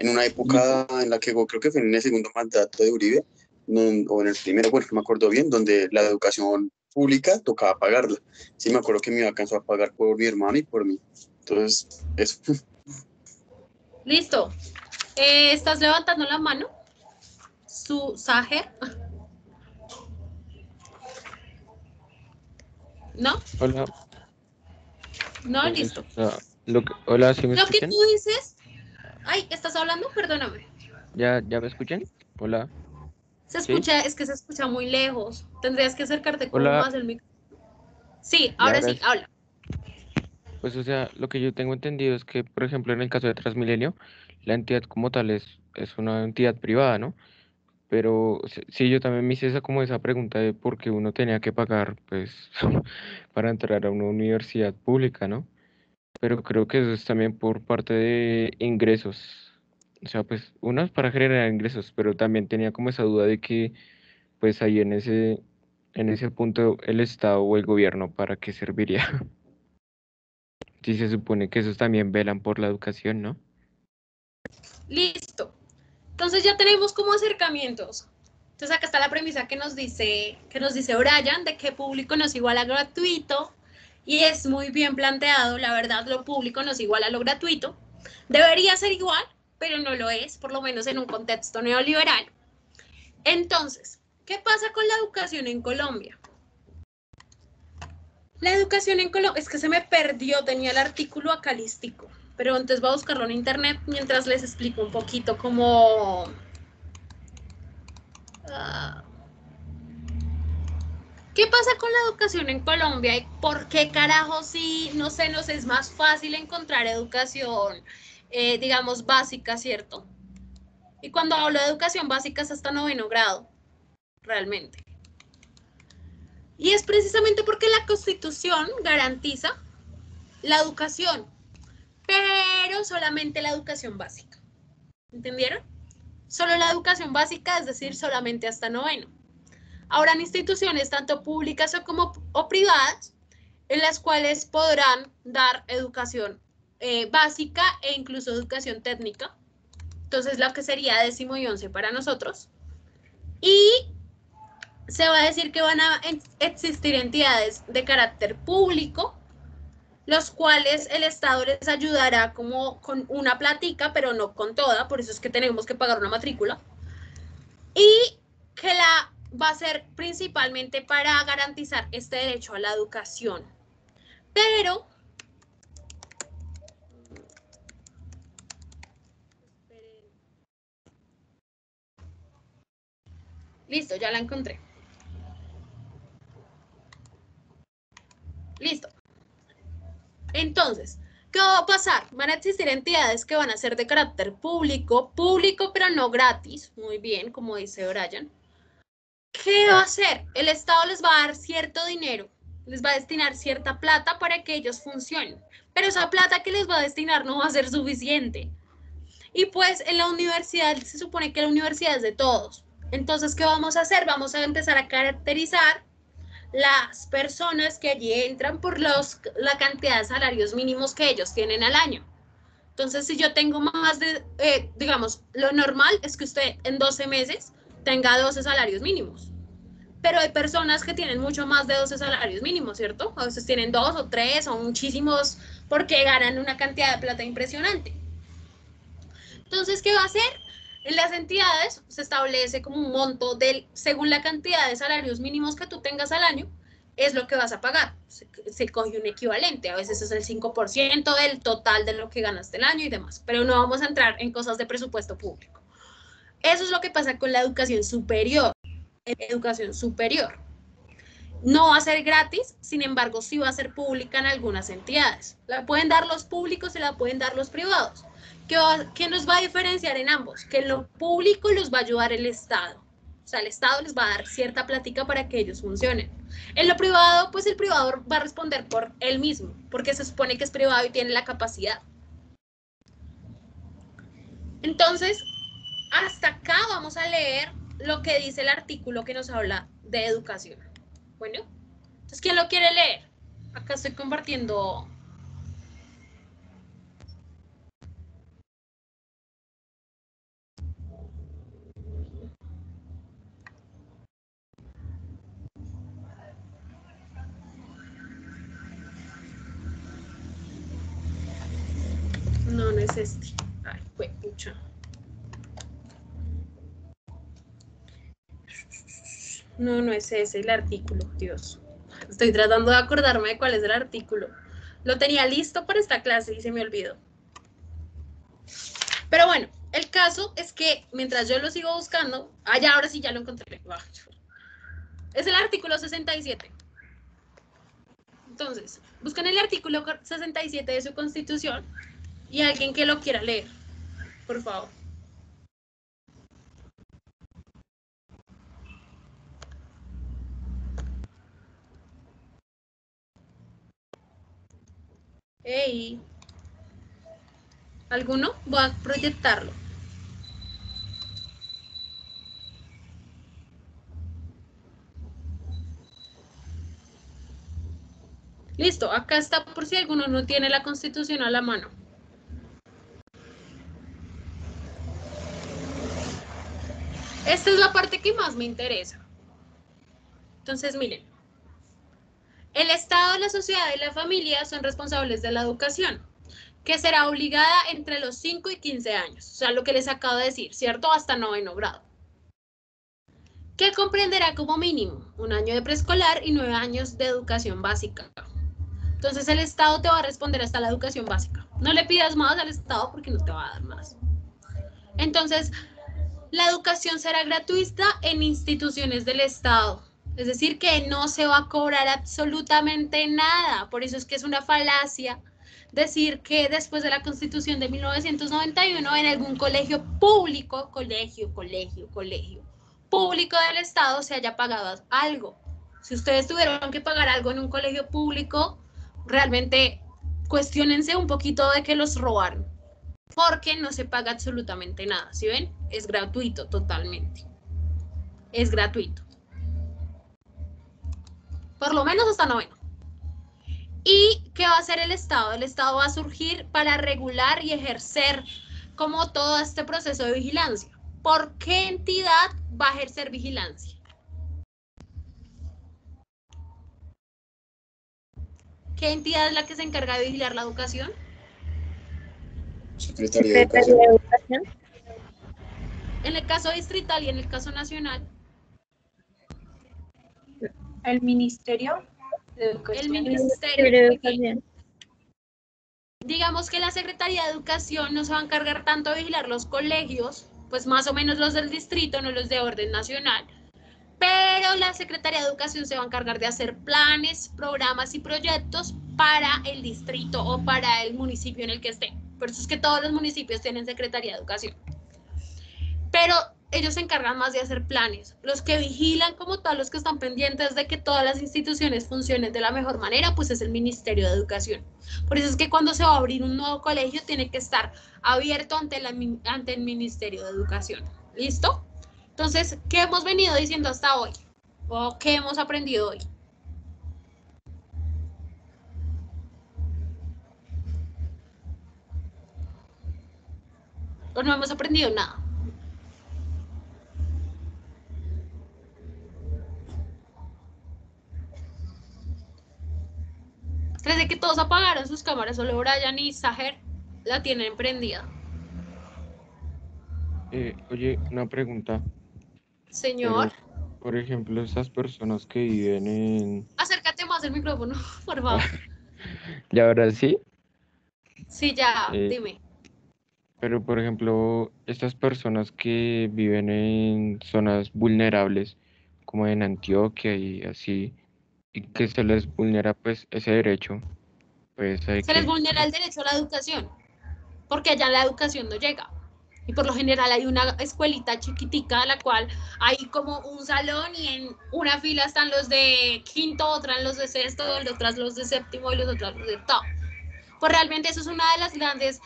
una época en la que creo que fue en el segundo mandato de Uribe, o en el primero, bueno, no me acuerdo bien, donde la educación pública tocaba pagarla. Sí, me acuerdo que me alcanzó a pagar por mi hermano y por mí. Entonces, eso. Listo. ¿Estás levantando la mano? Sajer. ¿No? Hola, No, pues, listo. o sea, hola, ¿sí me Lo que escuchan? tú dices... Ay, ¿estás hablando? Perdóname. ¿Ya me escuchan? Hola, Se ¿sí? escucha, es que se escucha muy lejos. Tendrías que acercarte como Hola, más al micrófono. Sí, ya ahora sí, gracias. habla. Pues, o sea, lo que yo tengo entendido es que, por ejemplo, en el caso de Transmilenio, la entidad como tal es una entidad privada, ¿no? Pero sí, yo también me hice esa pregunta de por qué uno tenía que pagar, pues, para entrar a una universidad pública, ¿no? Pero creo que eso es también por parte de ingresos. O sea, pues, unas para generar ingresos, pero también tenía como esa duda de que, pues, ahí en ese punto, el Estado o el gobierno, ¿para qué serviría? Si se supone que esos también velan por la educación, ¿no? Listo. Entonces ya tenemos como acercamientos. Entonces acá está la premisa que nos dice Brian, de que público no es igual a gratuito. Y es muy bien planteado, la verdad, lo público no es igual a lo gratuito. Debería ser igual, pero no lo es, por lo menos en un contexto neoliberal. Entonces, ¿qué pasa con la educación en Colombia? La educación en Colombia, es que se me perdió, tenía el artículo acá listico, pero entonces voy a buscarlo en internet mientras les explico un poquito cómo... ¿Qué pasa con la educación en Colombia y por qué carajo si, no sé, nos es más fácil encontrar educación, digamos, básica, ¿cierto? Y cuando hablo de educación básica es hasta 9º grado, realmente. Y es precisamente porque la Constitución garantiza la educación, pero solamente la educación básica. ¿Entendieron? Solo la educación básica, es decir, solamente hasta 9º. Ahora en instituciones tanto públicas o privadas, en las cuales podrán dar educación básica e incluso educación técnica. Entonces, lo que sería 10º y 11 para nosotros. Y se va a decir que van a existir entidades de carácter público los cuales el Estado les ayudará como con una plática, pero no con toda, por eso es que tenemos que pagar una matrícula, y que la va a ser principalmente para garantizar este derecho a la educación. Pero listo, ya la encontré. Listo. Entonces, ¿qué va a pasar? Van a existir entidades que van a ser de carácter público, pero no gratis, muy bien, como dice Brian. ¿Qué va a hacer? El Estado les va a dar cierto dinero, les va a destinar cierta plata para que ellos funcionen, pero esa plata que les va a destinar no va a ser suficiente. Y pues en la universidad se supone que la universidad es de todos. Entonces, ¿qué vamos a hacer? Vamos a empezar a caracterizar las personas que allí entran por la cantidad de salarios mínimos que ellos tienen al año. Entonces, si yo tengo más de, digamos, lo normal es que usted en 12 meses tenga 12 salarios mínimos. Pero hay personas que tienen mucho más de 12 salarios mínimos, ¿cierto? A veces tienen 2 o 3 o muchísimos porque ganan una cantidad de plata impresionante. Entonces, ¿qué va a hacer? En las entidades se establece como un monto según la cantidad de salarios mínimos que tú tengas al año, es lo que vas a pagar. Se coge un equivalente, a veces es el 5% del total de lo que ganaste el año y demás, pero no vamos a entrar en cosas de presupuesto público. Eso es lo que pasa con la educación superior. No va a ser gratis, sin embargo, sí va a ser pública en algunas entidades. La pueden dar los públicos y la pueden dar los privados. ¿Qué nos va a diferenciar en ambos? Que en lo público los va a ayudar el Estado. O sea, el Estado les va a dar cierta plática para que ellos funcionen. En lo privado, pues el privado va a responder por él mismo, porque se supone que es privado y tiene la capacidad. Entonces, hasta acá vamos a leer lo que dice el artículo que nos habla de educación. Bueno, entonces, ¿quién lo quiere leer? Acá estoy compartiendo. No, no es este. Ay, pucha. No, no es ese el artículo, Dios. Estoy tratando de acordarme de cuál es el artículo. Lo tenía listo para esta clase y se me olvidó. Pero bueno, el caso es que mientras yo lo sigo buscando, ya ahora sí ya lo encontré. Es el artículo 67. Entonces, buscan el artículo 67 de su Constitución y alguien que lo quiera leer, por favor. Hey, ¿alguno? Voy a proyectarlo. Listo, acá está por si alguno no tiene la Constitución a la mano. Esta es la parte que más me interesa. Entonces, miren, el Estado, la sociedad y la familia son responsables de la educación, que será obligada entre los 5 y 15 años, o sea, lo que les acabo de decir, ¿cierto? Hasta 9º grado. Que comprenderá como mínimo 1 año de preescolar y 9 años de educación básica. Entonces el Estado te va a responder hasta la educación básica. No le pidas más al Estado porque no te va a dar más. Entonces, la educación será gratuita en instituciones del Estado. Es decir, que no se va a cobrar absolutamente nada. Por eso es que es una falacia decir que después de la Constitución de 1991 en algún colegio público, público del Estado se haya pagado algo. Si ustedes tuvieron que pagar algo en un colegio público, realmente cuestionense un poquito de que los robaron, porque no se paga absolutamente nada, ¿sí ven? Es gratuito totalmente. Es gratuito. Por lo menos hasta 9º. ¿Y qué va a hacer el Estado? El Estado va a surgir para regular y ejercer como todo este proceso de vigilancia. ¿Por qué entidad va a ejercer vigilancia? ¿Qué entidad es la que se encarga de vigilar la educación? Secretaría de Secretaría Educación. de Educación. En el caso distrital y en el caso nacional, El Ministerio de el Educación. ministerio. Ministerio de Muy bien. Educación. Digamos que la Secretaría de Educación no se va a encargar tanto de vigilar los colegios, pues más o menos los del distrito, no los de orden nacional, pero la Secretaría de Educación se va a encargar de hacer planes, programas y proyectos para el distrito o para el municipio en el que esté. Por eso es que todos los municipios tienen Secretaría de Educación. Pero ellos se encargan más de hacer planes. Los que vigilan como tal, los que están pendientes de que todas las instituciones funcionen de la mejor manera, pues es el Ministerio de Educación. Por eso es que cuando se va a abrir un nuevo colegio, tiene que estar abierto ante el Ministerio de Educación. ¿Listo? Entonces, ¿qué hemos venido diciendo hasta hoy? ¿O qué hemos aprendido hoy? ¿O no hemos aprendido nada? Tras de que todos apagaron sus cámaras, solo Brian y Saher la tienen prendida. Oye, una pregunta, Señor, pero por ejemplo, esas personas que viven en... acércate más al micrófono, por favor. Y ahora sí, Sí, ya, eh, dime. pero por ejemplo, estas personas que viven en zonas vulnerables, como en Antioquia y así, y que se les vulnera pues ese derecho, pues hay Se les que... vulnera el derecho a la educación, porque allá la educación no llega. Y por lo general hay una escuelita chiquitica, a la cual hay como un salón y en una fila están los de quinto, otra los de sexto, otras los de séptimo y los otros los de octavo. Pues realmente eso es una de las grandes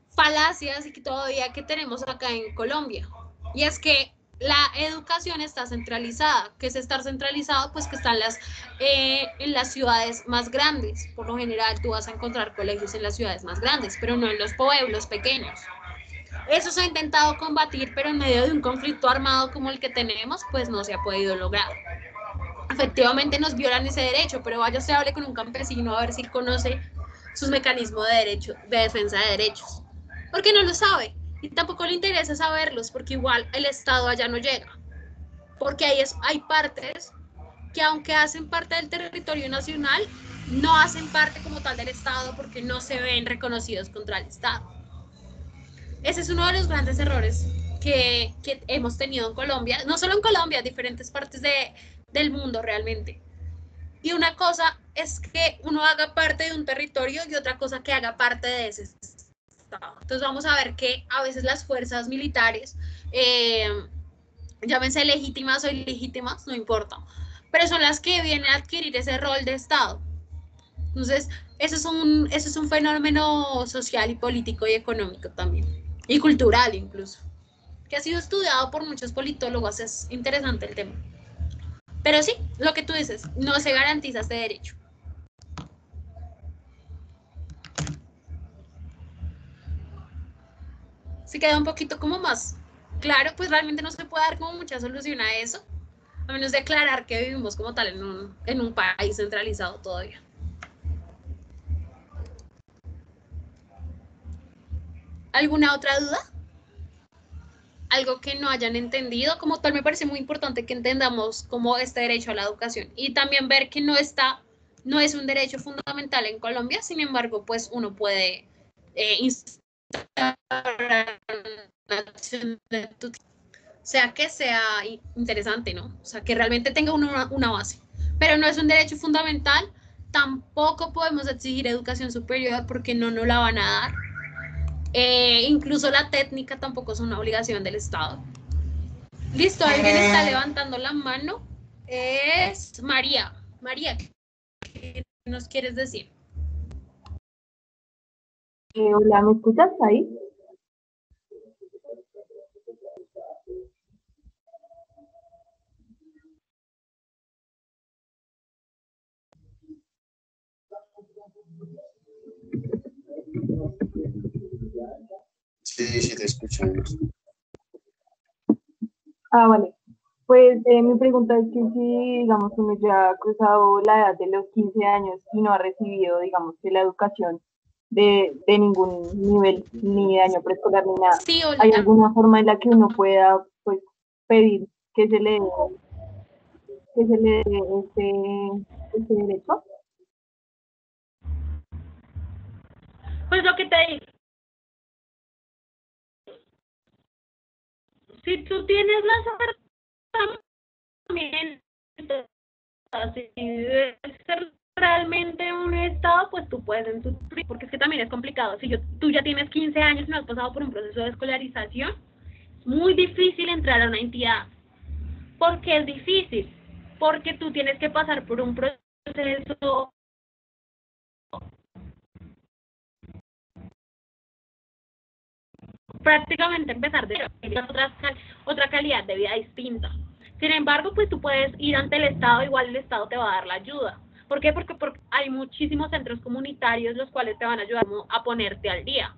falacias y que todavía que tenemos acá en Colombia. Y es que la educación está centralizada. ¿Qué es estar centralizado? Pues que están en las ciudades más grandes. Por lo general tú vas a encontrar colegios en las ciudades más grandes, pero no en los pueblos pequeños. Eso se ha intentado combatir, pero en medio de un conflicto armado como el que tenemos, pues no se ha podido lograr. Efectivamente nos violan ese derecho, pero vaya usted hable con un campesino a ver si conoce sus mecanismos de derecho, de defensa de derechos. Porque no lo sabe y tampoco le interesa saberlos, porque igual el Estado allá no llega. Porque hay partes que aunque hacen parte del territorio nacional, no hacen parte como tal del Estado porque no se ven reconocidos contra el Estado. Ese es uno de los grandes errores que hemos tenido en Colombia, no solo en Colombia, en diferentes partes del mundo realmente. Y una cosa es que uno haga parte de un territorio y otra cosa que haga parte de ese Estado. Entonces vamos a ver que a veces las fuerzas militares, llámense legítimas o ilegítimas, no importa, pero son las que vienen a adquirir ese rol de Estado. Entonces, eso es un fenómeno social y político y económico también, y cultural incluso, que ha sido estudiado por muchos politólogos, es interesante el tema. Pero sí, lo que tú dices, no se garantiza este derecho. Se queda un poquito como más claro, pues realmente no se puede dar como mucha solución a eso, a menos de aclarar que vivimos como tal en un país centralizado todavía. ¿Alguna otra duda? Algo que no hayan entendido, como tal me parece muy importante que entendamos como este derecho a la educación y también ver que no es un derecho fundamental en Colombia, sin embargo, pues uno puede instaurar una acción de tutela, o sea, que sea interesante, ¿no? O sea, que realmente tenga una base, pero no es un derecho fundamental, tampoco podemos exigir educación superior porque no nos la van a dar. Incluso la técnica tampoco es una obligación del Estado. Listo, alguien está levantando la mano. Es María. María, ¿qué nos quieres decir? Hola, ¿me escuchas ahí? Sí, sí, te escuchamos. Ah, vale. Pues mi pregunta es que si, digamos, uno ya ha cruzado la edad de los 15 años y no ha recibido, digamos, que la educación de ningún nivel, ni de año preescolar ni nada, Sí, ¿hay Olga. alguna forma en la que uno pueda, pues, pedir que se le dé este derecho? Pues lo que te digo, si tú tienes la suerte también, si es realmente un estado, pues tú puedes en tu, porque es que también es complicado. Si tú ya tienes 15 años y no has pasado por un proceso de escolarización, es muy difícil entrar a una entidad. ¿Por qué es difícil? Porque tú tienes que pasar por un proceso prácticamente empezar de otra calidad de vida distinta. Sin embargo, pues tú puedes ir ante el Estado, igual el Estado te va a dar la ayuda. ¿Por qué? Porque hay muchísimos centros comunitarios los cuales te van a ayudar a ponerte al día.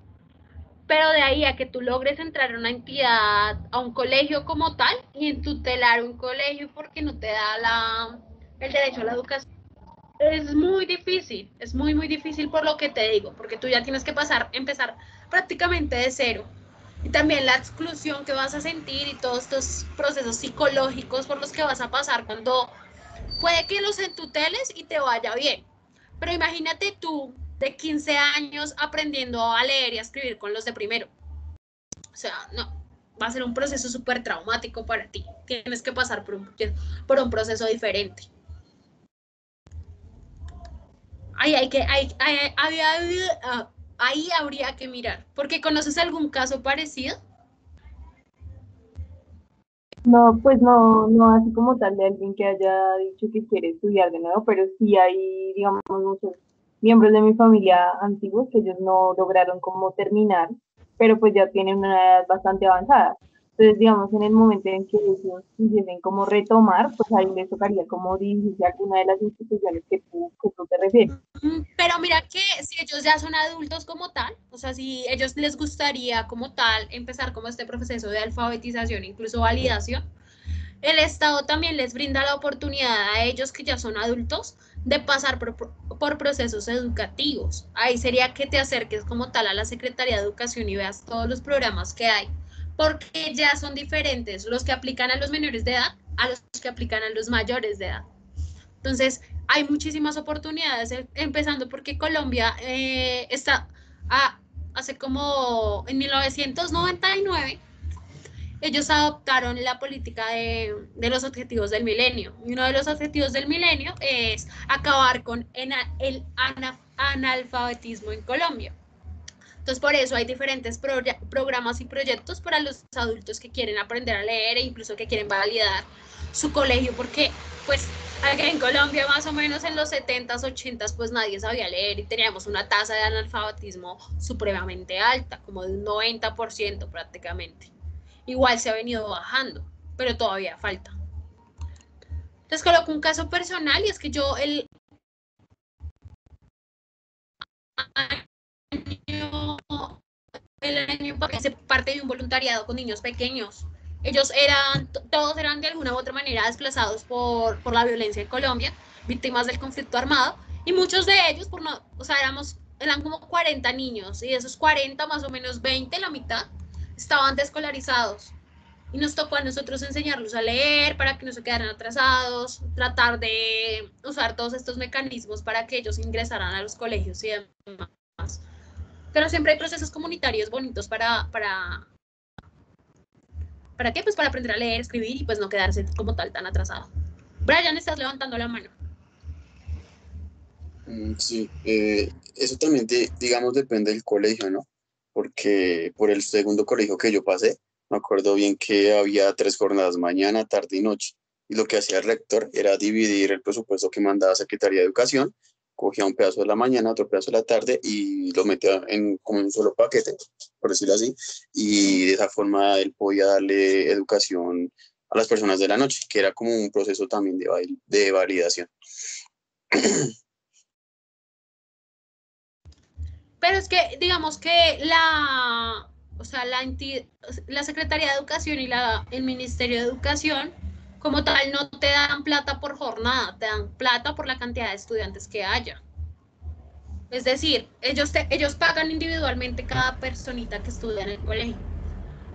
Pero de ahí a que tú logres entrar a una entidad, a un colegio como tal, y tutelar un colegio porque no te da el derecho a la educación, es muy difícil, es muy difícil por lo que te digo, porque tú ya tienes que empezar prácticamente de cero. Y también la exclusión que vas a sentir y todos estos procesos psicológicos por los que vas a pasar cuando puede que los entuteles y te vaya bien. Pero imagínate tú de 15 años aprendiendo a leer y a escribir con los de primero. O sea, no, va a ser un proceso súper traumático para ti. Tienes que pasar por un proceso diferente. Ahí habría que mirar. ¿Porque conoces algún caso parecido? No, pues no así como tal de alguien que haya dicho que quiere estudiar de nuevo, pero sí hay, digamos, muchos miembros de mi familia antiguos que ellos no lograron como terminar, pero pues ya tienen una edad bastante avanzada. Entonces, digamos, en el momento en que ellos quisiesen como retomar, pues ahí les tocaría como dirigirse a alguna de las instituciones que tú te refieres. Pero mira que si ellos ya son adultos como tal, o sea, si ellos les gustaría como tal empezar como este proceso de alfabetización, incluso validación, el Estado también les brinda la oportunidad a ellos que ya son adultos de pasar por procesos educativos. Ahí sería que te acerques como tal a la Secretaría de Educación y veas todos los programas que hay, porque ya son diferentes los que aplican a los menores de edad a los que aplican a los mayores de edad. Entonces, hay muchísimas oportunidades, empezando porque Colombia hace como en 1999, ellos adoptaron la política de los objetivos del milenio. Y uno de los objetivos del milenio es acabar con el analfabetismo en Colombia. Entonces, por eso hay diferentes programas y proyectos para los adultos que quieren aprender a leer e incluso que quieren validar su colegio, porque pues aquí en Colombia más o menos en los 70s, 80s pues nadie sabía leer y teníamos una tasa de analfabetismo supremamente alta, como de un 90% prácticamente. Igual se ha venido bajando, pero todavía falta. Les coloco un caso personal y es que yo el año pasado hice parte de un voluntariado con niños pequeños. Todos eran de alguna u otra manera desplazados por la violencia en Colombia, víctimas del conflicto armado, y muchos de ellos, eran como 40 niños, y de esos 40, más o menos 20, la mitad, estaban desescolarizados. Y nos tocó a nosotros enseñarlos a leer para que no se quedaran atrasados, tratar de usar todos estos mecanismos para que ellos ingresaran a los colegios y demás. Pero siempre hay procesos comunitarios bonitos ¿para qué? Pues para aprender a leer, escribir y pues no quedarse como tal tan atrasado. Brian, estás levantando la mano. Sí, eso también, digamos, depende del colegio, ¿no? Porque por el segundo colegio que yo pasé, me acuerdo bien que había 3 jornadas, mañana, tarde y noche. Y lo que hacía el rector era dividir el presupuesto que mandaba Secretaría de Educación, cogía un pedazo de la mañana, otro pedazo de la tarde y lo metía como en un solo paquete, por decirlo así. Y de esa forma él podía darle educación a las personas de la noche, que era como un proceso también de validación. Pero es que, digamos que la Secretaría de Educación y el Ministerio de Educación como tal no te dan plata por jornada, te dan plata por la cantidad de estudiantes que haya. Es decir, ellos pagan individualmente cada personita que estudia en el colegio.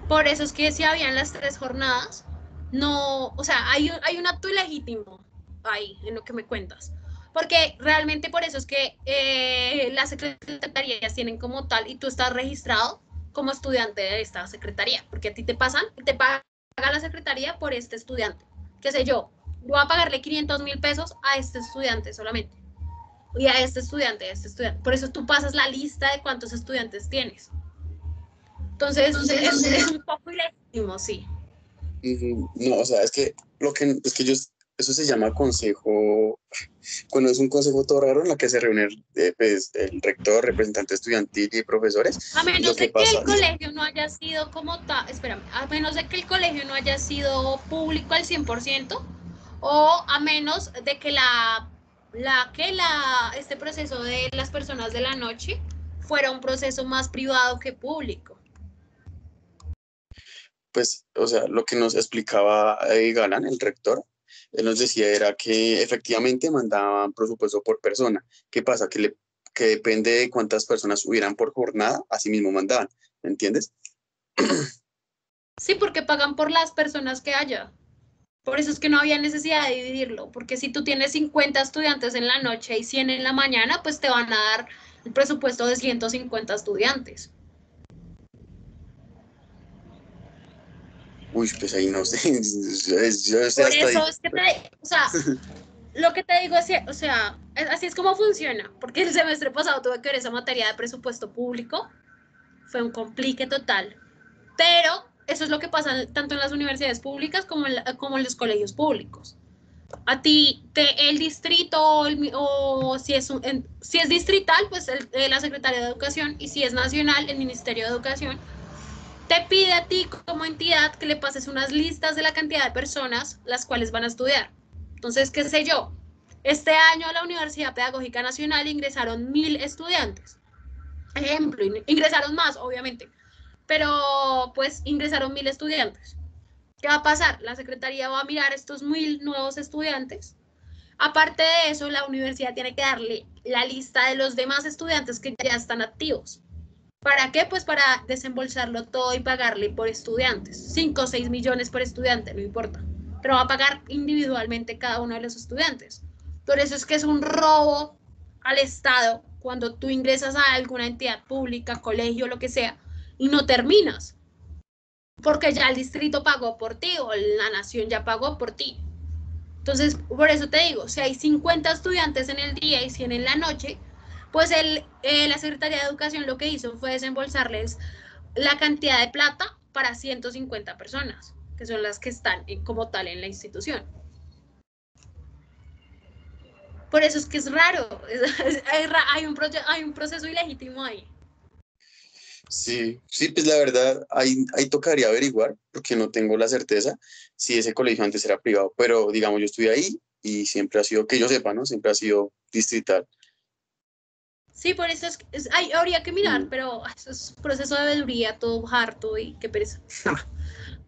Por eso es que si habían las 3 jornadas, no, o sea, hay un acto ilegítimo ahí, en lo que me cuentas. Porque realmente por eso es que las secretarías tienen como tal, y tú estás registrado como estudiante de esta secretaría, porque a ti te paga la secretaría por este estudiante. Qué sé yo, voy a pagarle 500.000 pesos a este estudiante solamente. Y a este estudiante, a este estudiante. Por eso tú pasas la lista de cuántos estudiantes tienes. Entonces, es un poco ilegítimo, sí. No, o sea, es que eso se llama consejo, cuando es un consejo todo raro en la que se reúnen pues, el rector, representante estudiantil y profesores. A menos Lo que de que pasa, el colegio no haya sido como tal, espérame, a menos de que el colegio no haya sido público al 100%, o a menos de que este proceso de las personas de la noche fuera un proceso más privado que público. pues, o sea, lo que nos explicaba Galán, el rector, él nos decía era que efectivamente mandaban presupuesto por persona. ¿Qué pasa? Que depende de cuántas personas hubieran por jornada, así mismo mandaban, ¿me entiendes? Sí, porque pagan por las personas que haya. Por eso es que no había necesidad de dividirlo, porque si tú tienes 50 estudiantes en la noche y 100 en la mañana, pues te van a dar el presupuesto de 150 estudiantes. Uy, pues ahí no sé, yo sé Por hasta ahí. eso es que o sea, lo que te digo es, o sea, así es como funciona, porque el semestre pasado tuve que ver esa materia de presupuesto público, fue un complique total, pero eso es lo que pasa tanto en las universidades públicas como en los colegios públicos. A ti, el distrito o si es distrital, pues la Secretaría de Educación, y si es nacional, el Ministerio de Educación, te pide a ti como entidad que le pases unas listas de la cantidad de personas las cuales van a estudiar. Entonces, qué sé yo, este año a la Universidad Pedagógica Nacional ingresaron 1.000 estudiantes. Ejemplo, ingresaron más, obviamente, pero pues ingresaron 1.000 estudiantes. ¿Qué va a pasar? La Secretaría va a mirar estos 1.000 nuevos estudiantes. Aparte de eso, la universidad tiene que darle la lista de los demás estudiantes que ya están activos. ¿Para qué? Pues para desembolsarlo todo y pagarle por estudiantes. 5 o 6 millones por estudiante, no importa. Pero va a pagar individualmente cada uno de los estudiantes. Por eso es que es un robo al Estado cuando tú ingresas a alguna entidad pública, colegio, lo que sea, y no terminas. Porque ya el distrito pagó por ti o la nación ya pagó por ti. Entonces, por eso te digo, si hay 50 estudiantes en el día y 100 en la noche, pues la Secretaría de Educación lo que hizo fue desembolsarles la cantidad de plata para 150 personas, que son las que están como tal en la institución. Por eso es que es raro, hay un proceso ilegítimo ahí. Sí, sí, pues la verdad, ahí tocaría averiguar, porque no tengo la certeza si ese colegio antes era privado, pero digamos, yo estuve ahí y siempre ha sido, que yo sepa, ¿no? Siempre ha sido distrital. Sí, por eso habría que mirar, Mm. pero eso es un proceso de veeduría todo harto y qué pereza.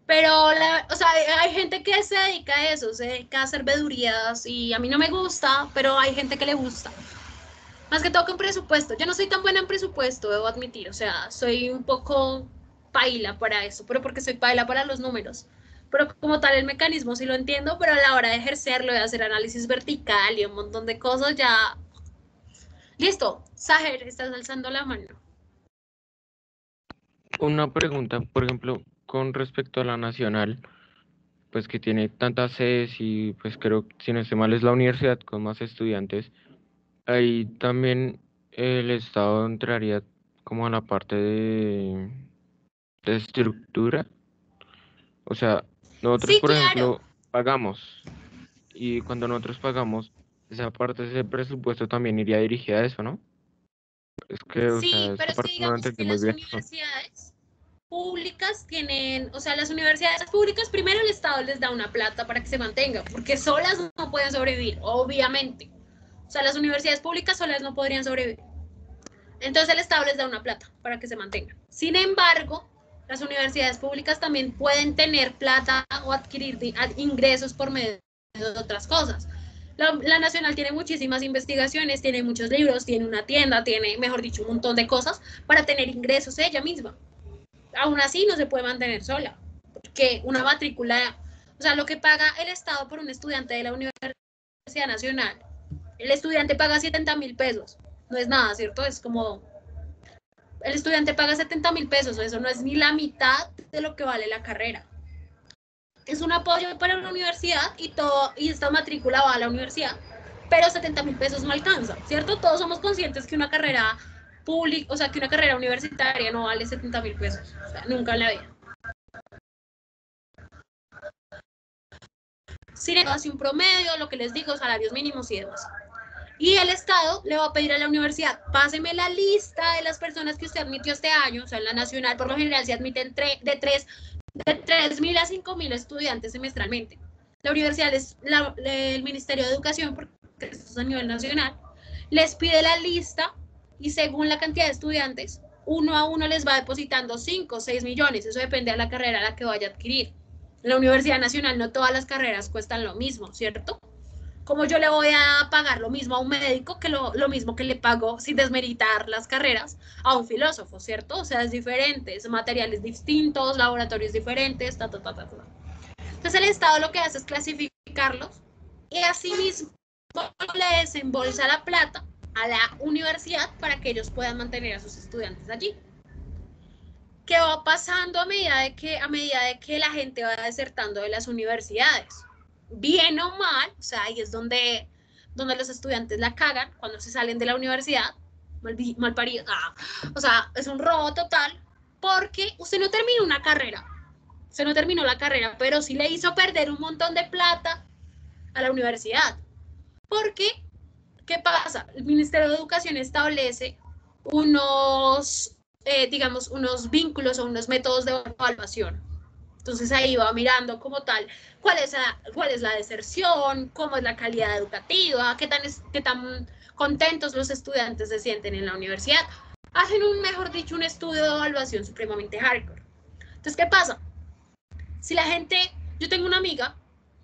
Pero, o sea, hay gente que se dedica a eso, se dedica a hacer vedurías y a mí no me gusta, pero hay gente que le gusta. Más que todo con presupuesto. Yo no soy tan buena en presupuesto, debo admitir. O sea, soy un poco paila para eso, pero porque soy paila para los números. Pero como tal el mecanismo sí lo entiendo, pero a la hora de ejercerlo, de hacer análisis vertical y un montón de cosas, ya... Listo, Sajer, estás alzando la mano. Una pregunta, por ejemplo, con respecto a la nacional, pues que tiene tantas sedes y pues creo, si no estoy mal, es la universidad con más estudiantes. Ahí también el Estado entraría como a la parte de estructura. O sea, nosotros, Sí, por claro. ejemplo, pagamos y cuando nosotros pagamos, esa parte de ese presupuesto también iría dirigida a eso, ¿no? Es que, o sea, Sí, pero esa es que parte no la digamos entendí que muy las bien. universidades públicas tienen, o sea, las universidades públicas, primero el Estado les da una plata para que se mantengan, porque solas no pueden sobrevivir, obviamente. O sea, las universidades públicas solas no podrían sobrevivir. Entonces el Estado les da una plata para que se mantengan. Sin embargo, Las universidades públicas también pueden tener plata o adquirir ingresos por medio de otras cosas. La Nacional tiene muchísimas investigaciones, tiene muchos libros, tiene una tienda, tiene, mejor dicho, un montón de cosas para tener ingresos ella misma. Aún así no se puede mantener sola, porque una matrícula, o sea, lo que paga el Estado por un estudiante de la Universidad Nacional, el estudiante paga 70.000 pesos, no es nada, ¿cierto? Es como, el estudiante paga 70.000 pesos, eso no es ni la mitad de lo que vale la carrera. Es un apoyo para la universidad y todo, y esta matrícula va a la universidad, pero 70.000 pesos no alcanza, ¿cierto? Todos somos conscientes que una carrera pública, o sea, que una carrera universitaria no vale 70.000 pesos, o sea, nunca en la vida. Sin embargo, hace un promedio, lo que les digo, salarios mínimos y demás. Y el Estado le va a pedir a la universidad, páseme la lista de las personas que usted admitió este año, o sea, en la nacional por lo general se admiten de 3.000 a 5.000 estudiantes semestralmente. La universidad, el Ministerio de Educación, porque esto es a nivel nacional, les pide la lista y según la cantidad de estudiantes, uno a uno les va depositando 5 o 6 millones, eso depende de la carrera a la que vaya a adquirir. En la Universidad Nacional no todas las carreras cuestan lo mismo, ¿cierto? Como yo le voy a pagar lo mismo a un médico que lo mismo que le pago, sin desmeritar las carreras, a un filósofo, ¿cierto? O sea, es diferente, es materiales distintos, laboratorios diferentes, ta. Entonces el Estado lo que hace es clasificarlos y así mismo le desembolsa la plata a la universidad para que ellos puedan mantener a sus estudiantes allí. ¿Qué va pasando a medida de que la gente va desertando de las universidades? Bien o mal, o sea, ahí es donde los estudiantes la cagan cuando se salen de la universidad, mal parido, o sea, es un robo total, porque usted no terminó una carrera, usted no terminó la carrera, pero sí le hizo perder un montón de plata a la universidad. Porque, ¿qué pasa? El Ministerio de Educación establece unos, digamos, unos vínculos o unos métodos de evaluación. Entonces ahí va mirando como tal cuál es la deserción, cómo es la calidad educativa, qué tan contentos los estudiantes se sienten en la universidad. Hacen mejor dicho, un estudio de evaluación supremamente hardcore. Entonces, ¿qué pasa? Si la gente, yo tengo una amiga,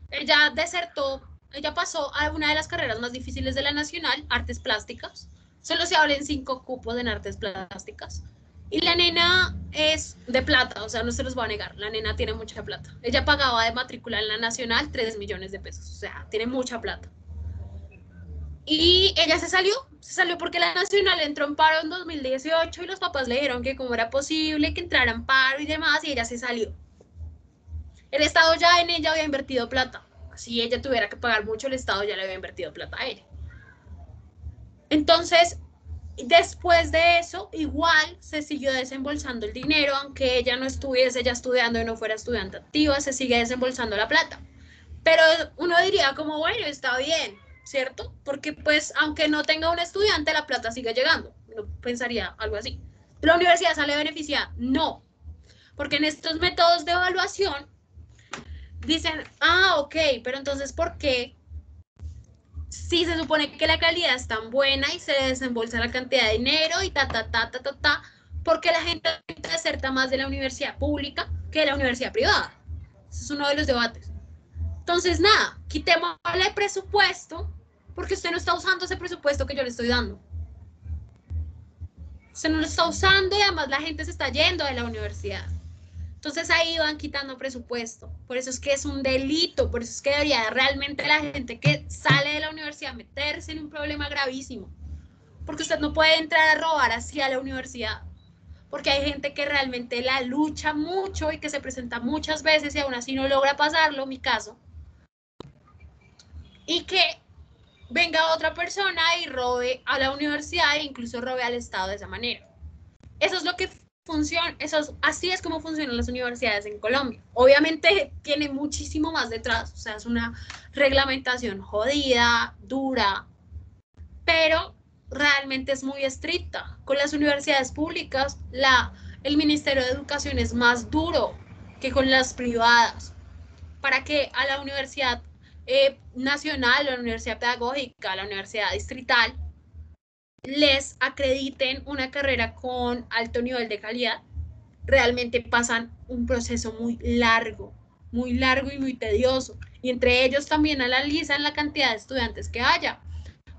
ella desertó, ella pasó a una de las carreras más difíciles de la nacional, artes plásticas. Solo se abren 5 cupos en artes plásticas. Y la nena es de plata, o sea, no se los voy a negar, la nena tiene mucha plata. Ella pagaba de matrícula en la nacional 3 millones de pesos, o sea, tiene mucha plata. Y ella se salió porque la nacional entró en paro en 2018 y los papás le dijeron que cómo era posible que entrara en paro y demás, y ella se salió. El Estado ya en ella había invertido plata. Si ella tuviera que pagar mucho, el Estado ya le había invertido plata a ella. Entonces, después de eso, igual se siguió desembolsando el dinero, aunque ella no estuviese ya estudiando y no fuera estudiante activa, se sigue desembolsando la plata. Pero uno diría como, bueno, está bien, ¿cierto? Porque pues, aunque no tenga un estudiante, la plata sigue llegando. Uno pensaría algo así. ¿La universidad sale beneficiada? No. Porque en estos métodos de evaluación dicen, ok, pero entonces, ¿por qué? Si se supone que la calidad es tan buena y se desembolsa la cantidad de dinero y ¿por qué la gente deserta más de la universidad pública que de la universidad privada? Ese es uno de los debates. Entonces, nada, quitémosle el presupuesto porque usted no está usando ese presupuesto que yo le estoy dando. Usted no lo está usando y además la gente se está yendo de la universidad. Entonces ahí van quitando presupuesto. Por eso es que es un delito, por eso es que debería realmente la gente que sale de la universidad meterse en un problema gravísimo. Porque usted no puede entrar a robar así a la universidad. Porque hay gente que realmente la lucha mucho y que se presenta muchas veces y aún así no logra pasarlo, mi caso. Y que venga otra persona y robe a la universidad e incluso robe al Estado de esa manera. Eso es lo que funciona, así es como funcionan las universidades en Colombia. Obviamente tiene muchísimo más detrás, o sea, es una reglamentación jodida, dura, pero realmente es muy estricta. Con las universidades públicas, el Ministerio de Educación es más duro que con las privadas. Para que a la universidad nacional, a la universidad pedagógica, a la universidad distrital, les acrediten una carrera con alto nivel de calidad, realmente pasan un proceso muy largo y muy tedioso. Y entre ellos también analizan la cantidad de estudiantes que haya.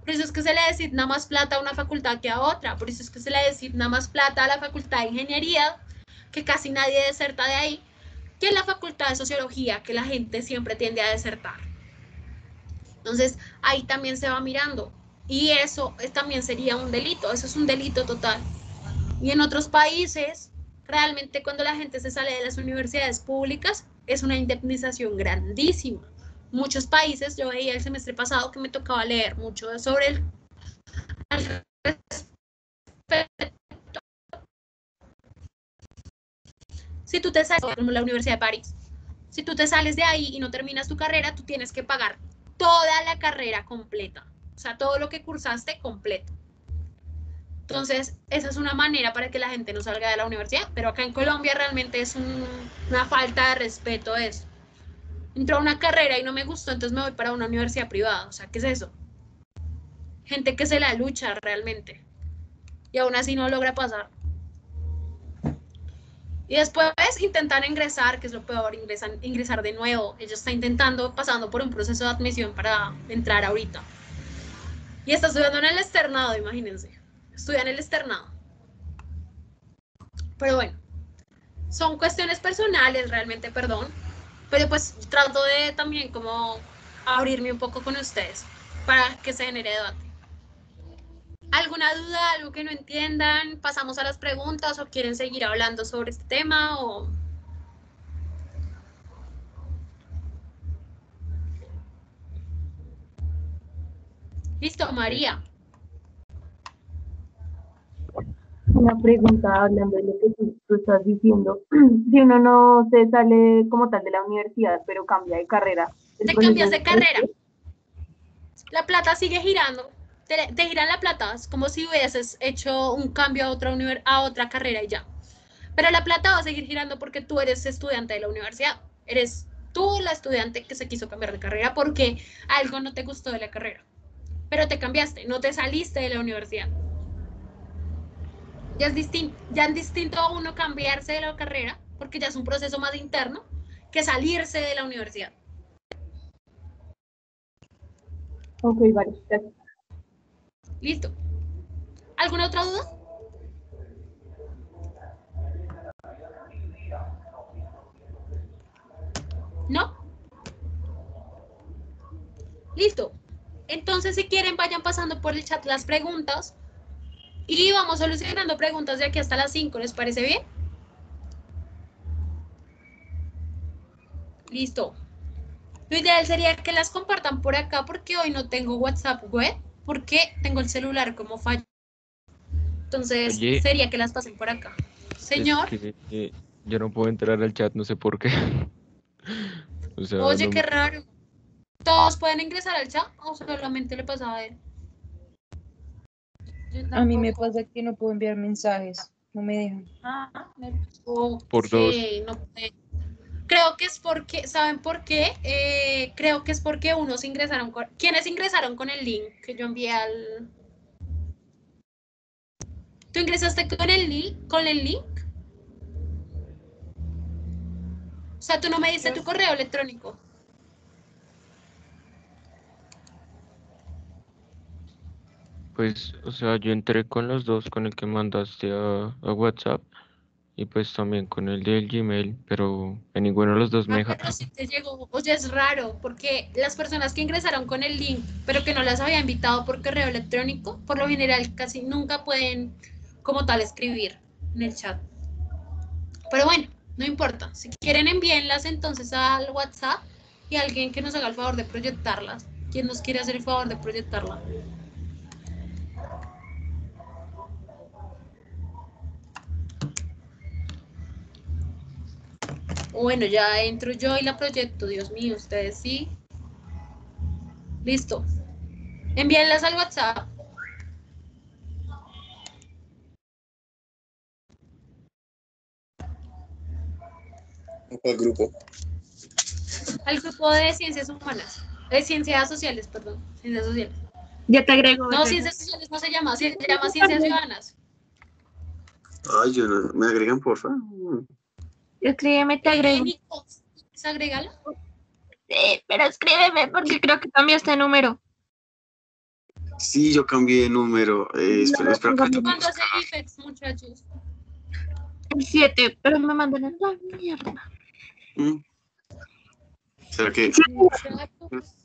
Por eso es que se le designa más plata a una facultad que a otra. Por eso es que se le designa más plata a la facultad de ingeniería, que casi nadie deserta de ahí, que en la facultad de sociología, que la gente siempre tiende a desertar. Entonces, ahí también se va mirando. Y eso también sería un delito. Eso es un delito total. Y en otros países, realmente cuando la gente se sale de las universidades públicas, es una indemnización grandísima. Muchos países, yo veía el semestre pasado que me tocaba leer mucho sobre el si tú te sales, como la Universidad de París, si tú te sales de ahí y no terminas tu carrera, tú tienes que pagar toda la carrera completa, o sea, todo lo que cursaste completo. Entonces, esa es una manera para que la gente no salga de la universidad, pero acá en Colombia realmente es una falta de respeto eso. Entró a una carrera y no me gustó, entonces me voy para una universidad privada, o sea, ¿qué es eso? Gente que se la lucha realmente y aún así no logra pasar. Y después intentan ingresar, que es lo peor, ingresar de nuevo. Ella está intentando, pasando por un proceso de admisión para entrar ahorita. Y está estudiando en el externado, imagínense. Estudia en el externado. Pero bueno, son cuestiones personales realmente, perdón. Pero pues trato de también como abrirme un poco con ustedes para que se genere debate. ¿Alguna duda, algo que no entiendan? ¿Pasamos a las preguntas o quieren seguir hablando sobre este tema? Listo, María. Una pregunta hablando de lo que tú estás diciendo. Si uno no se sale como tal de la universidad, pero cambia de carrera. Te cambias de carrera. La plata sigue girando. Te giran la plata. Es como si hubieses hecho un cambio a otra carrera y ya. Pero la plata va a seguir girando porque tú eres estudiante de la universidad. Eres tú la estudiante que se quiso cambiar de carrera porque algo no te gustó de la carrera. Pero te cambiaste, no te saliste de la universidad. Ya es distinto a uno cambiarse de la carrera, porque ya es un proceso más interno, que salirse de la universidad. Ok, vale, gracias. Listo. ¿Alguna otra duda? ¿No? Listo. Entonces, si quieren, vayan pasando por el chat las preguntas y vamos solucionando preguntas de aquí hasta las 5. ¿Les parece bien? Listo. Lo ideal sería que las compartan por acá porque hoy no tengo WhatsApp web porque tengo el celular como falla. Entonces, Oye, sería que las pasen por acá. Señor. es que yo no puedo entrar al chat, no sé por qué. O sea, Oye, no qué raro. ¿Todos pueden ingresar al chat o solamente le pasaba a él? A mí me pasa que no puedo enviar mensajes, no me dejan. Ok, por dos. no puede. Creo que es porque, ¿saben por qué? Creo que es porque unos ingresaron con... ¿Quiénes ingresaron con el link que yo envié al... ¿Tú ingresaste con el link? ¿Con el link? O sea, tú no me diste tu correo electrónico. Pues, o sea, yo entré con los dos, con el que mandaste a WhatsApp y pues también con el del Gmail, pero en ninguno de los dos me deja. Pero sí te llegó. Oye, es raro, porque las personas que ingresaron con el link, pero que no las había invitado por correo electrónico, por lo general casi nunca pueden como tal escribir en el chat. Pero bueno, no importa. Si quieren envíenlas entonces al WhatsApp y alguien que nos haga el favor de proyectarlas. ¿Quién nos quiere hacer el favor de proyectarla? Bueno, ya entro yo y la proyecto. Dios mío, ustedes sí. Listo. Envíenlas al WhatsApp. ¿Cuál grupo? Al grupo de ciencias humanas. De ciencias sociales, perdón. Ciencias sociales. Ya te agrego. No, ciencias sociales no se llama. Se llama ciencias ciudadanas. Ay, yo no. ¿Me agregan, porfa? Escríbeme, te agrego. Nico, agrégalo. Sí, pero escríbeme porque creo que cambiaste de número. Sí, yo cambié de número. Espera, espera. ¿Cuándo hace el IFEX, muchachos? El 7, pero me mandan a la mierda. ¿Será que Muchachos,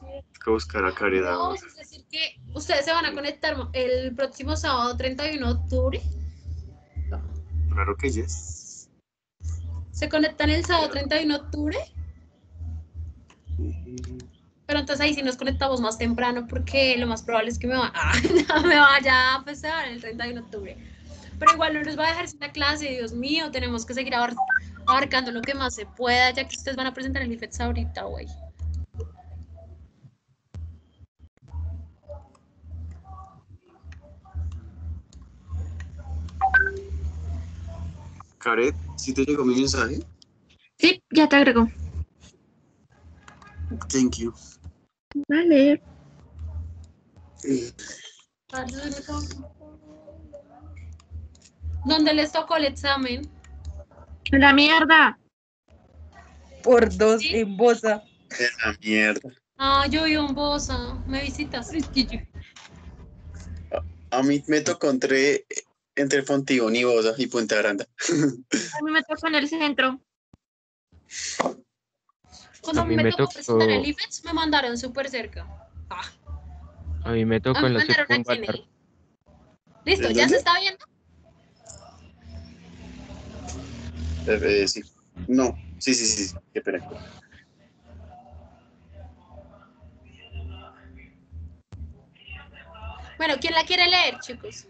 hay que buscar a Caridad? no, es decir que ustedes se van a conectar el próximo sábado 31 de octubre. Claro que yes. ¿Se conectan el sábado 31 de octubre? Pero entonces ahí sí nos conectamos más temprano porque lo más probable es que me vaya a festejar el 31 de octubre. Pero igual no nos va a dejar sin la clase, Dios mío, tenemos que seguir abarcando lo que más se pueda, ya que ustedes van a presentar el IFEX ahorita, güey. Caret, ¿sí te llegó mi mensaje? Sí, ya te agrego. Thank you. Vale. ¿Dónde les tocó el examen? La mierda. Por 2 ¿Sí? en Bosa. Es la mierda. Ah, yo vivo en Bosa. ¿Me visitas? A mí me tocó entre Fontibón y Bosa y Puente Aranda. A mí me tocó en el centro. Cuando A mí me me tocó presentar el tocó, IFEX, me mandaron súper cerca. Ah, a mí me a tocó mí en me la mandaron a circunvalar. Kennedy. ¿Listo? ¿En ¿Ya dónde? se está viendo? Sí. No. Sí. Qué pena. Bueno, ¿quién la quiere leer, chicos?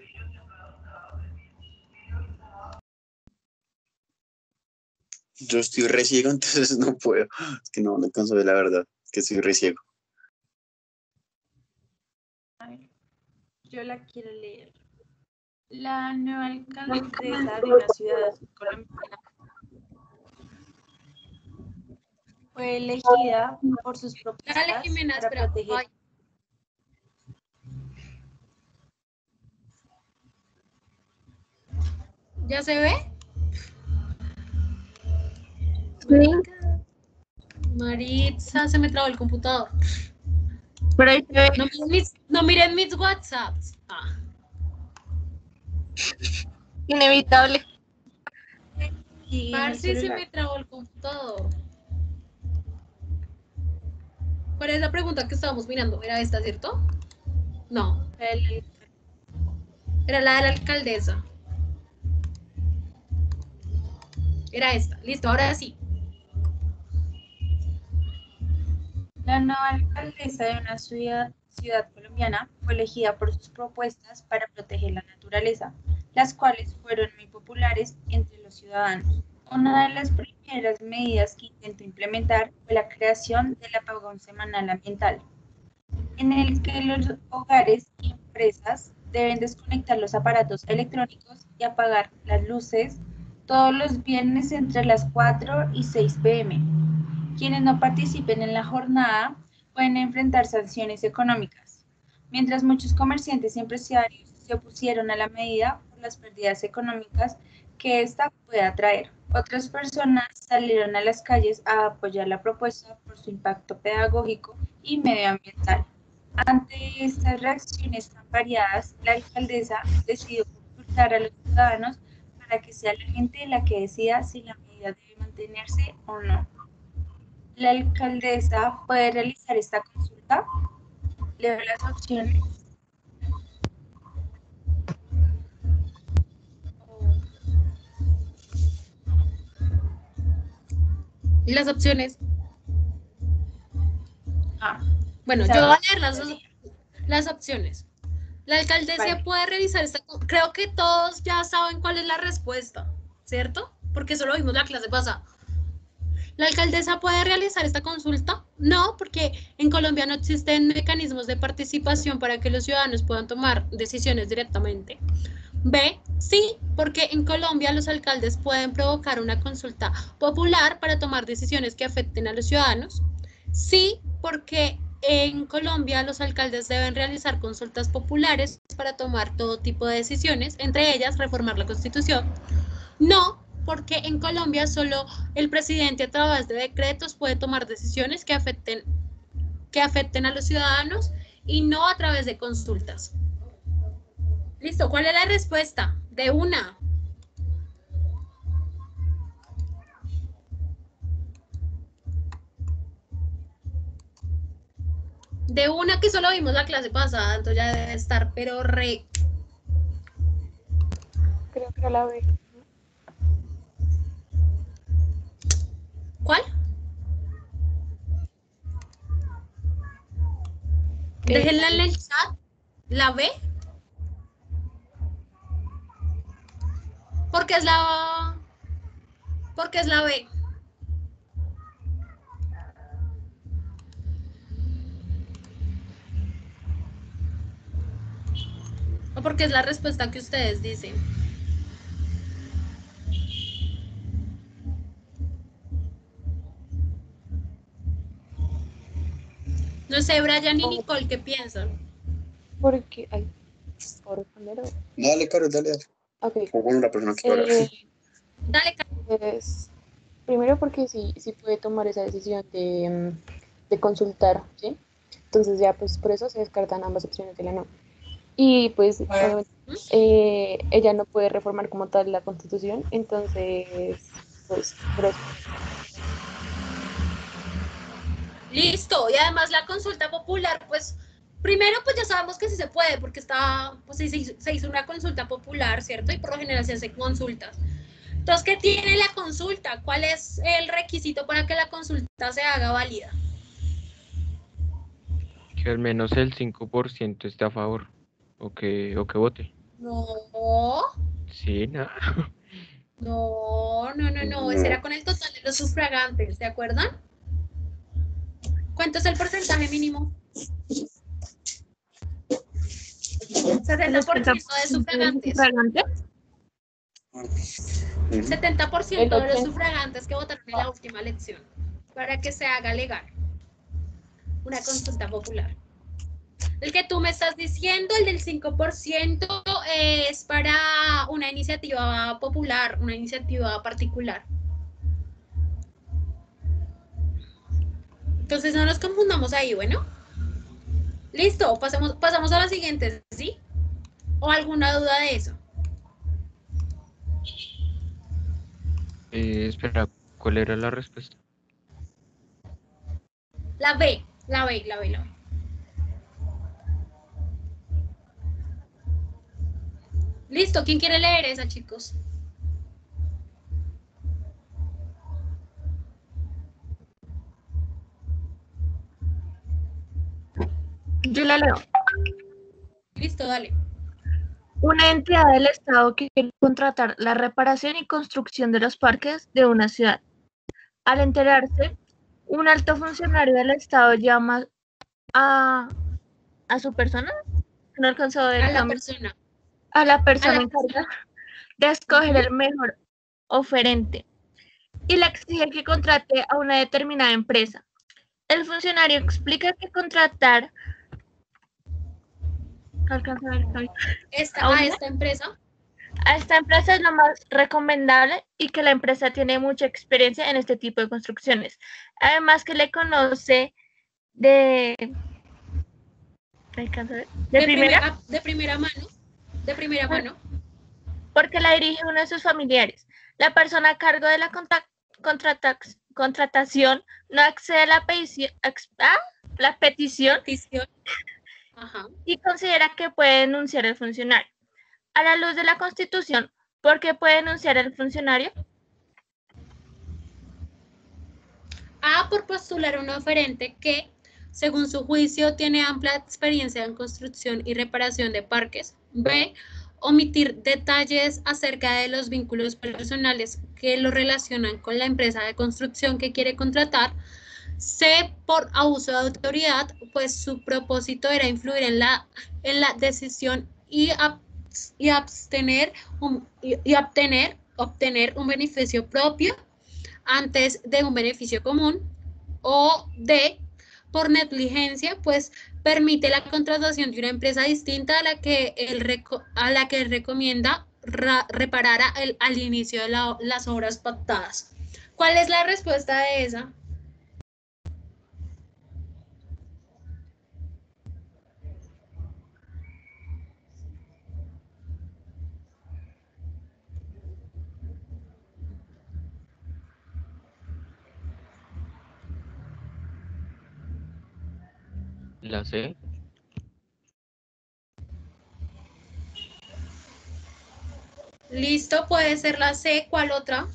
Yo estoy re ciego, entonces no puedo. Es que no alcanzo de la verdad. Es que estoy re ciego. A ver, yo la quiero leer. La nueva alcaldesa de una ciudad colombiana fue elegida por sus Dale, propuestas Jimena, para espera. proteger. Ay. ¿Ya se ve? Sí, Maritza, se me trabó el computador. pero ahí se ve. No miren mis WhatsApps. Ah. Inevitable. Sí, en el Parce, se celular. me trabó el computador. ¿Cuál es la pregunta que estábamos mirando? ¿Era esta, cierto? No, era la de la alcaldesa. Era esta. Listo, ahora sí. La nueva alcaldesa de una ciudad colombiana fue elegida por sus propuestas para proteger la naturaleza, las cuales fueron muy populares entre los ciudadanos. Una de las primeras medidas que intentó implementar fue la creación del apagón semanal ambiental, en el que los hogares y empresas deben desconectar los aparatos electrónicos y apagar las luces todos los viernes entre las 4 y 6 p.m. Quienes no participen en la jornada pueden enfrentar sanciones económicas, mientras muchos comerciantes y empresarios se opusieron a la medida por las pérdidas económicas que esta pueda traer. Otras personas salieron a las calles a apoyar la propuesta por su impacto pedagógico y medioambiental. Ante estas reacciones tan variadas, la alcaldesa decidió consultar a los ciudadanos para que sea la gente la que decida si la medida debe mantenerse o no. La alcaldesa puede realizar esta consulta. Leo las opciones. ¿Y las opciones? Bueno, esa yo voy a es- leer las opciones. La alcaldesa Vale. puede revisar esta. Creo que todos ya saben cuál es la respuesta, ¿cierto? Porque eso lo vimos la clase pasada. ¿La alcaldesa puede realizar esta consulta? No, porque en Colombia no existen mecanismos de participación para que los ciudadanos puedan tomar decisiones directamente. B, sí, porque en Colombia los alcaldes pueden provocar una consulta popular para tomar decisiones que afecten a los ciudadanos. Sí, porque en Colombia los alcaldes deben realizar consultas populares para tomar todo tipo de decisiones, entre ellas reformar la Constitución. No, porque en Colombia solo el presidente a través de decretos puede tomar decisiones que afecten a los ciudadanos y no a través de consultas. Listo, ¿cuál es la respuesta? De una. De una que solo vimos la clase pasada, entonces ya debe estar, pero re. Creo que era la B. ¿Cuál? Déjenla en el chat. ¿La B? Porque es la B. O porque es la respuesta que ustedes dicen. No sé, Brian y Nicole, ¿qué piensan? Porque, ay, por primero. Dale, Caro, dale. Ok. O bueno, la persona que hablar. Dale, Caro. Pues, primero porque sí puede tomar esa decisión de consultar, ¿sí? Entonces ya pues por eso se descartan ambas opciones de la no. Y pues obviamente, ella no puede reformar como tal la Constitución, entonces pues por eso. Listo, y además la consulta popular, pues, primero pues ya sabemos que sí se puede, porque pues se hizo una consulta popular, ¿cierto? Y por lo general se hacen consultas. Entonces, ¿qué tiene la consulta? ¿Cuál es el requisito para que la consulta se haga válida? Que al menos el 5% esté a favor o que vote. No. Sí, nada. No, ese era con el total de los sufragantes, ¿de acuerdan? ¿Cuánto es el porcentaje mínimo? 70% de sufragantes. 70% de los sufragantes que votaron en la última elección para que se haga legal una consulta popular. El que tú me estás diciendo, el del 5%, es para una iniciativa popular, una iniciativa particular. Entonces no nos confundamos ahí, bueno. Listo, pasamos a la siguiente, ¿sí? ¿O alguna duda de eso? Espera, ¿cuál era la respuesta? La B. Listo, ¿quién quiere leer esa, chicos? Yo la leo. Listo, dale. Una entidad del Estado que quiere contratar la reparación y construcción de los parques de una ciudad. Al enterarse, un alto funcionario del Estado llama a su persona, no alcanzó a ver A la persona. A la persona encargada de escoger el mejor oferente y le exige que contrate a una determinada empresa. El funcionario explica que contratar a esta empresa es lo más recomendable y que la empresa tiene mucha experiencia en este tipo de construcciones. Además que le conoce de primera mano. Porque la dirige uno de sus familiares. La persona a cargo de la contratación no accede a la petición Ajá. y considera que puede denunciar al funcionario. A la luz de la Constitución, ¿por qué puede denunciar al funcionario? A, por postular un oferente que, según su juicio, tiene amplia experiencia en construcción y reparación de parques. B, omitir detalles acerca de los vínculos personales que lo relacionan con la empresa de construcción que quiere contratar. C, por abuso de autoridad, pues su propósito era influir en la decisión y obtener un beneficio propio antes de un beneficio común. O D, por negligencia, pues permite la contratación de una empresa distinta a la que él recomienda reparar al inicio de las obras pactadas. ¿Cuál es la respuesta de esa? La C. Listo, puede ser la C. ¿Cuál otra?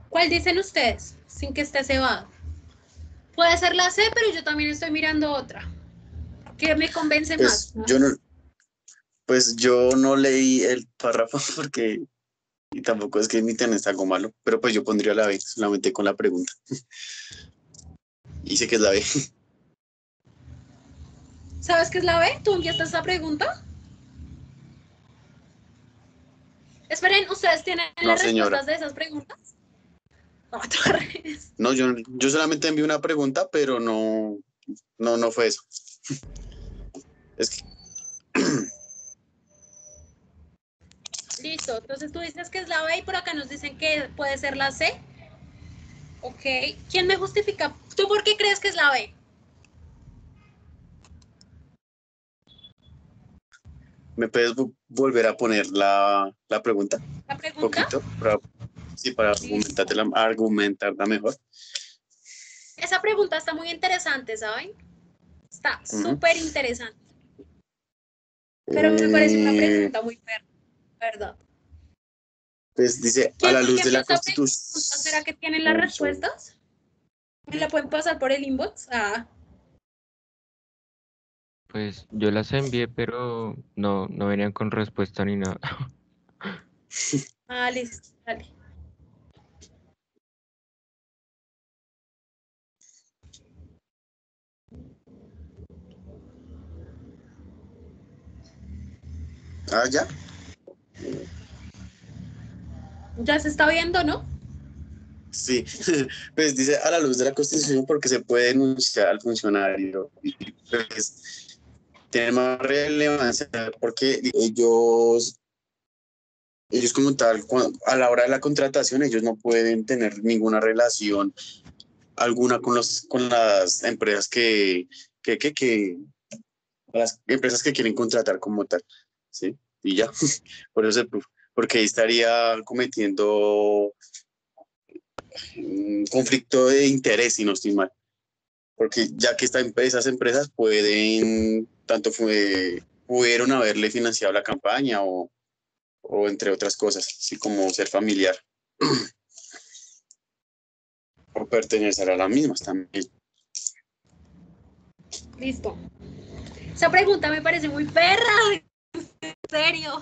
¿Cuál dicen ustedes? Sin que esté cebado. Puede ser la C, pero yo también estoy mirando otra. ¿Qué me convence Pues más? yo no leí el párrafo porque, y tampoco es que mi internet está algo malo, pero pues yo pondría la B, solamente con la pregunta. Y sé que es la B. ¿Sabes qué es la B? ¿Tú enviaste esta pregunta? Esperen, ¿ustedes tienen No, las señora. respuestas de esas preguntas? Otra vez. No, yo solamente envié una pregunta, pero no fue eso. Es que Listo, entonces tú dices que es la B y por acá nos dicen que puede ser la C. Ok, ¿quién me justifica? ¿Tú por qué crees que es la B? ¿me puedes volver a poner la pregunta? ¿La pregunta? Un poquito, para argumentarla mejor. Esa pregunta está muy interesante, ¿saben? Está súper interesante. Pero me parece una pregunta muy ¿verdad? Pues dice, a la luz de la Constitución. ¿Será que tienen las respuestas? ¿Me la pueden pasar por el inbox? Pues yo las envié, pero no venían con respuesta ni nada. Listo, dale. ¿Ya? Ya se está viendo, ¿no? Sí, pues dice a la luz de la Constitución porque se puede denunciar al funcionario y pues tiene más relevancia porque ellos como tal, a la hora de la contratación, ellos no pueden tener ninguna relación alguna con las empresas las empresas que quieren contratar como tal, ¿sí? Y ya, por eso porque ahí estaría cometiendo un conflicto de interés, si no estoy mal. Porque ya que esas empresas pudieron haberle financiado la campaña o entre otras cosas, así como ser familiar o pertenecer a las mismas también. Listo. Esa pregunta me parece muy perra, en serio.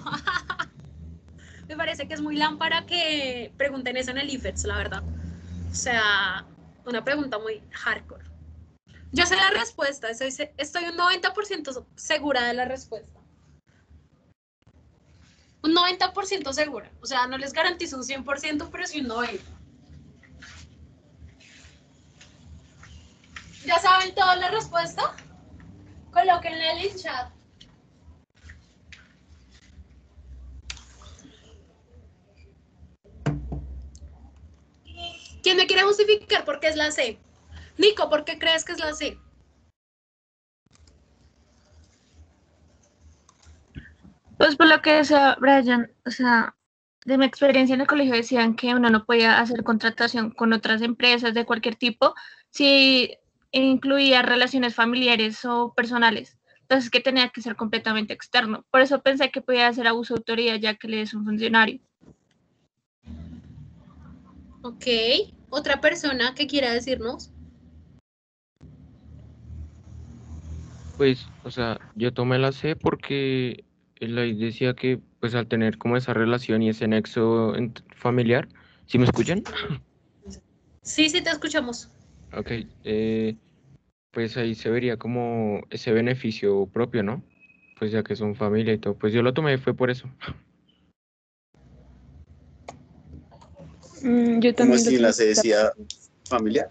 Me parece que es muy lámpara que pregunten eso en el IFETS, la verdad. O sea, una pregunta muy hardcore. Yo sé la respuesta, estoy un 90% segura de la respuesta. Un 90% segura. O sea, no les garantizo un 100%, pero sí un 90%. ¿Ya saben toda la respuesta? Colóquenla en el chat. ¿Quién me quiere justificar por qué es la C? Nico, ¿por qué crees que es la C? Pues por lo que decía Brian, o sea, de mi experiencia en el colegio decían que uno no podía hacer contratación con otras empresas de cualquier tipo si incluía relaciones familiares o personales. Entonces que tenía que ser completamente externo. Por eso pensé que podía hacer abuso de autoridad ya que le es un funcionario. Ok, otra persona que quiera decirnos. Pues, o sea, yo tomé la C porque ahí decía que, pues, al tener como esa relación y ese nexo familiar, ¿sí me escuchan? Sí, sí, te escuchamos. Ok, pues ahí se vería como ese beneficio propio, ¿no? Pues ya que son familia y todo, pues yo lo tomé, fue por eso. Yo Como también si lo la se tengo. decía familia.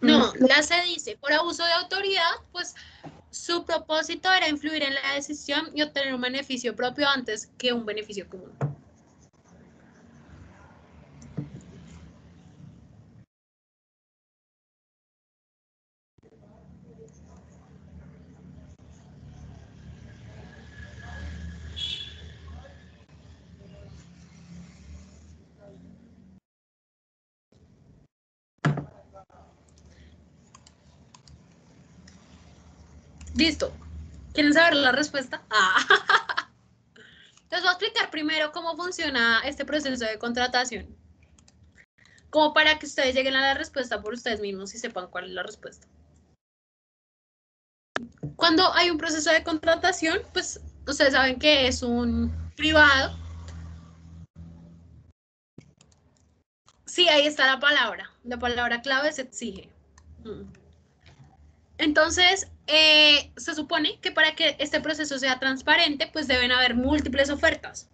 No, Lo- la se dice, por abuso de autoridad, pues su propósito era influir en la decisión y obtener un beneficio propio antes que un beneficio común. Listo. ¿Quieren saber la respuesta? Les voy a explicar primero cómo funciona este proceso de contratación. Como para que ustedes lleguen a la respuesta por ustedes mismos y sepan cuál es la respuesta. Cuando hay un proceso de contratación, pues ustedes saben que es un privado. Sí, ahí está la palabra. La palabra clave se exige. Entonces, se supone que para que este proceso sea transparente, pues deben haber múltiples ofertas.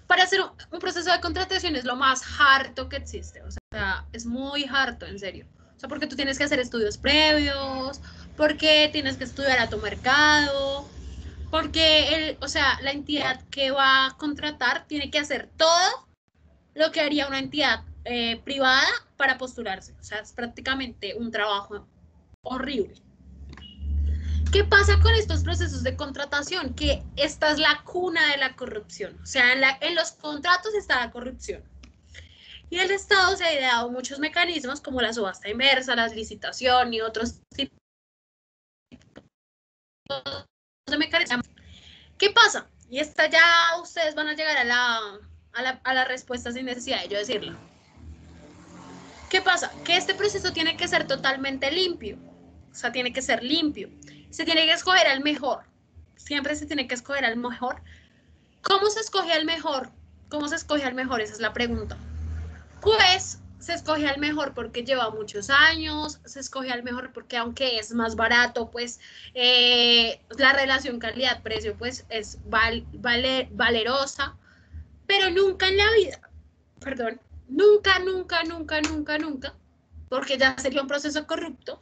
Para hacer un proceso de contratación es lo más harto que existe. O sea, es muy harto, en serio. O sea, porque tú tienes que hacer estudios previos, porque tienes que estudiar a tu mercado, porque o sea, la entidad que va a contratar tiene que hacer todo lo que haría una entidad privada para postularse. O sea, es prácticamente un trabajo horrible. ¿Qué pasa con estos procesos de contratación? Que esta es la cuna de la corrupción. O sea, en los contratos está la corrupción. Y el Estado se ha ideado muchos mecanismos como la subasta inversa, la licitación y otros tipos de mecanismos. ¿Qué pasa? Y esta ya ustedes van a llegar a la respuesta sin necesidad de yo decirlo. ¿Qué pasa? Que este proceso tiene que ser totalmente limpio. O sea, tiene que ser limpio. Se tiene que escoger al mejor. Siempre se tiene que escoger al mejor. ¿Cómo se escoge al mejor? ¿Cómo se escoge al mejor? Esa es la pregunta. Pues se escoge al mejor porque lleva muchos años, se escoge al mejor porque aunque es más barato, pues la relación calidad-precio pues es valerosa, pero nunca en la vida, perdón, nunca, porque ya sería un proceso corrupto,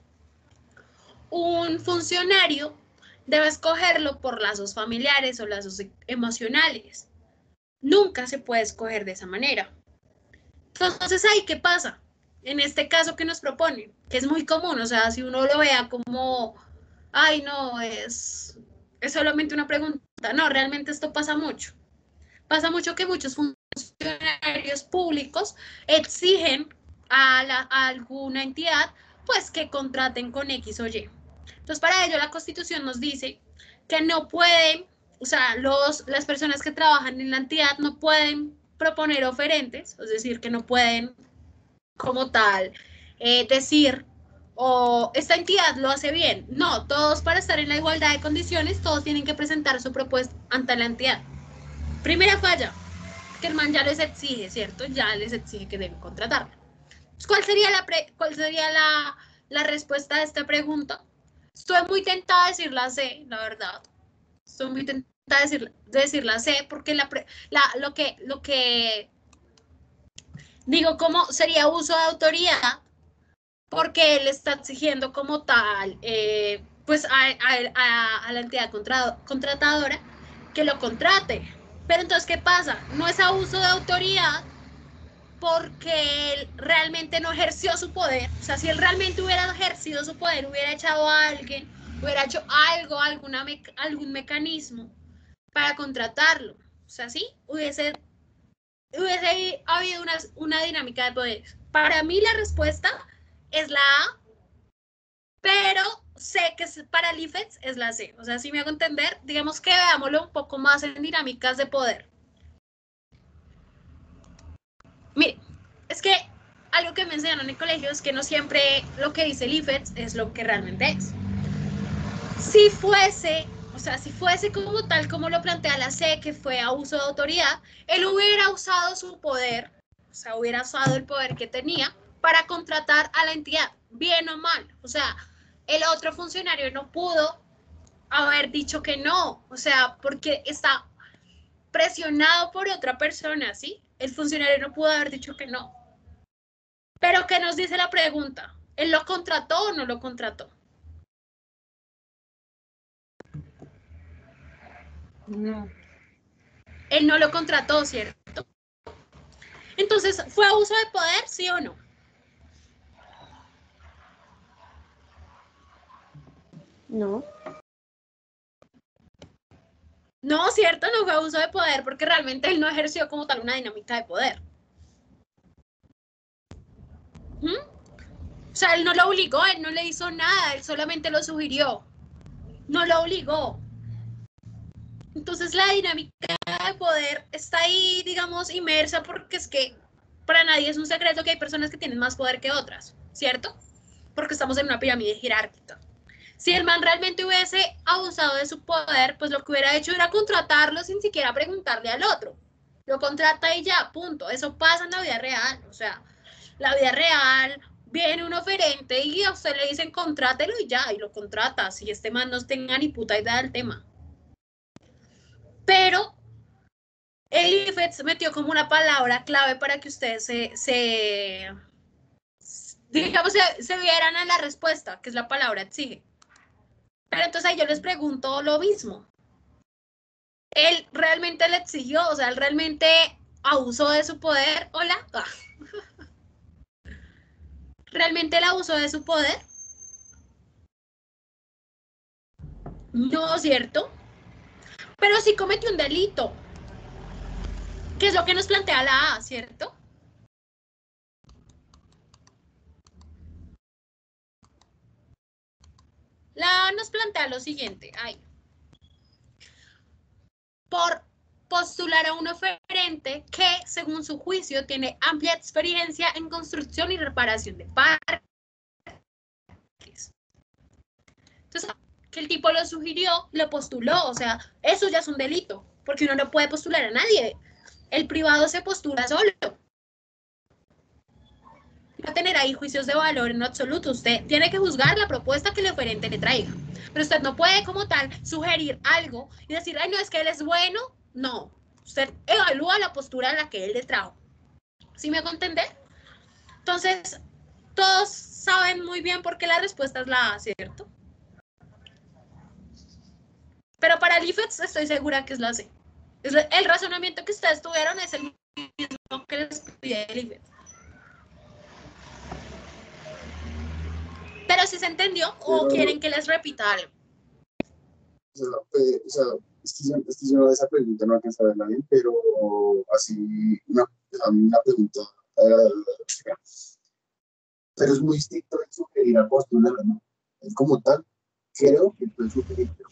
un funcionario debe escogerlo por lazos familiares o lazos emocionales. Nunca se puede escoger de esa manera. Entonces, ¿ahí qué pasa? En este caso que nos proponen, que es muy común, o sea, si uno lo vea como, ay, no, es solamente una pregunta. No, realmente esto pasa mucho. Pasa mucho que muchos funcionarios públicos exigen a alguna entidad, pues, que contraten con X o Y. Entonces, para ello, la Constitución nos dice que no pueden, o sea, las personas que trabajan en la entidad no pueden proponer oferentes, es decir, que no pueden como tal decir, o esta entidad lo hace bien. No, todos para estar en la igualdad de condiciones, todos tienen que presentar su propuesta ante la entidad. Primera falla, que el man ya les exige, ¿cierto? Ya les exige que deben contratarlo. ¿Cuál sería la respuesta a esta pregunta? Estoy muy tentada de decir la C, la verdad. Estoy muy tentada de decir la C, porque lo que digo, ¿cómo sería uso de autoridad? Porque él está exigiendo como tal, pues a la entidad contratadora que lo contrate. Pero entonces, ¿qué pasa? No es abuso de autoridad porque él realmente no ejerció su poder. O sea, si él realmente hubiera ejercido su poder, hubiera echado a alguien, hubiera hecho algo, algún mecanismo para contratarlo. O sea, sí, hubiese habido una dinámica de poderes. Para mí la respuesta es la A, pero sé que para el IFETS es la C. O sea, si me hago entender, digamos que veámoslo un poco más en dinámicas de poder. Mire, es que algo que me enseñaron en el colegio es que no siempre lo que dice el IFETS es lo que realmente es. Si fuese como tal, como lo plantea la C, que fue abuso de autoridad, él hubiera usado su poder, o sea, hubiera usado el poder que tenía para contratar a la entidad, bien o mal. O sea, el otro funcionario no pudo haber dicho que no, o sea, porque está presionado por otra persona, ¿sí? el funcionario no pudo haber dicho que no. Pero ¿qué nos dice la pregunta? ¿Él lo contrató o no lo contrató? No. Él no lo contrató, ¿cierto? Entonces, ¿fue abuso de poder, sí o no? No. No, ¿cierto? No fue abuso de poder porque realmente él no ejerció como tal una dinámica de poder. ¿Mm? O sea, él no lo obligó, él no le hizo nada, él solamente lo sugirió. No lo obligó. Entonces la dinámica de poder está ahí, digamos, inmersa porque es que para nadie es un secreto que hay personas que tienen más poder que otras, ¿cierto? Porque estamos en una pirámide jerárquica. Si el man realmente hubiese abusado de su poder, pues lo que hubiera hecho era contratarlo sin siquiera preguntarle al otro. Lo contrata y ya, punto. Eso pasa en la vida real. O sea, la vida real, viene un oferente y a usted le dicen contrátelo y ya, y lo contrata. Si este man no tenga ni puta idea del tema. Pero el IFETS metió como una palabra clave para que ustedes digamos, se vieran a la respuesta, que es la palabra exige. Pero entonces ahí yo les pregunto lo mismo. ¿Él realmente le exigió? O sea, ¿él realmente abusó de su poder? ¿Hola? ¿Realmente él abusó de su poder? No, ¿cierto? Pero sí cometió un delito. Que es lo que nos plantea la A, ¿cierto? La A nos plantea lo siguiente. Ay. Por postular a un oferente que, según su juicio, tiene amplia experiencia en construcción y reparación de parques. Entonces, que el tipo lo sugirió, lo postuló, o sea, eso ya es un delito, porque uno no puede postular a nadie. El privado se postula solo. Va a tener ahí juicios de valor en absoluto. Usted tiene que juzgar la propuesta que el oferente le traiga. Pero usted no puede como tal sugerir algo y decir, ay, no, es que él es bueno. No, usted evalúa la postura en la que él le trajo. ¿Sí me hago entender? Entonces, todos saben muy bien por qué la respuesta es la A, ¿cierto? Pero para el IFETS estoy segura que es la C. El razonamiento que ustedes tuvieron es el mismo que les pide el IFETS. Pero si se entendió o quieren que les repita algo. Es que yo esa pregunta no alcanzo a verla bien, pero así una pregunta. Pero es muy estricto el sugerir a postular, ¿no? Es como tal, creo que puede sugerir, pero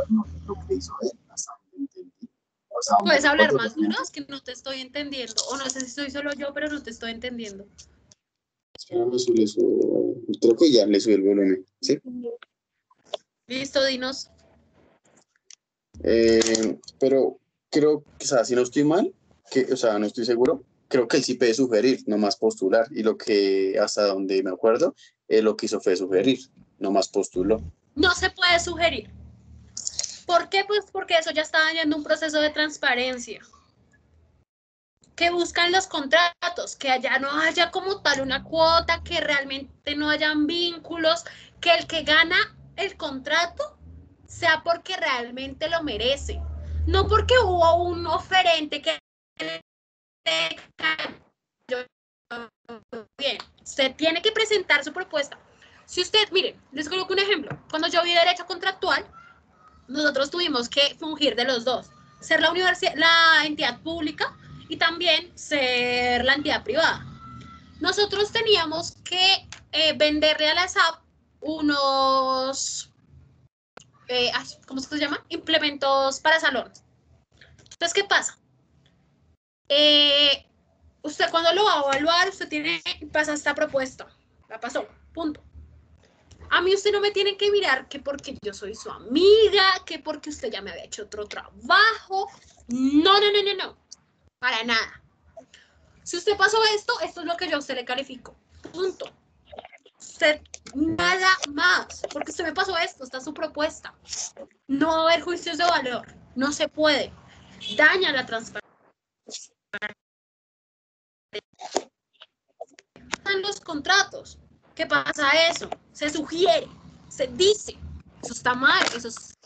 no lo que hizo él, hasta donde entendí. O sea, ¿Puedes hablar más duro? Es que no te estoy entendiendo. O no sé si soy solo yo, pero no te estoy entendiendo. Espérame, creo que ya le subí el volumen, ¿sí? Listo, dinos. Pero creo que, o sea, si no estoy mal, o sea, no estoy seguro, creo que él sí puede sugerir, no más postular. Y lo que, hasta donde me acuerdo, él lo que hizo fue sugerir, no más postuló. No se puede sugerir. ¿Por qué? Pues porque eso ya está dañando un proceso de transparencia. Que buscan los contratos, que allá no haya como tal una cuota, que realmente no hayan vínculos, que el que gana el contrato sea porque realmente lo merece, no porque hubo un oferente que bien. Usted tiene que presentar su propuesta. Si usted, miren, les coloco un ejemplo. Cuando yo vi derecho contractual, nosotros tuvimos que fungir de los dos, ser la universidad, la entidad pública y también ser la entidad privada. Nosotros teníamos que venderle a la SAP unos, ¿cómo se llama? Implementos para salón. Entonces, ¿qué pasa? Usted cuando lo va a evaluar, usted pasa esta propuesta. La pasó, punto. A mí usted no me tiene que mirar que porque yo soy su amiga, que porque usted ya me había hecho otro trabajo. No. Para nada. Si usted pasó esto es lo que yo a usted le califico. Punto. Usted nada más. Porque usted me pasó esto, está su propuesta. No va a haber juicios de valor. No se puede. Daña la transparencia. en los contratos. ¿Qué pasa eso? Se sugiere, se dice. Eso está mal, eso es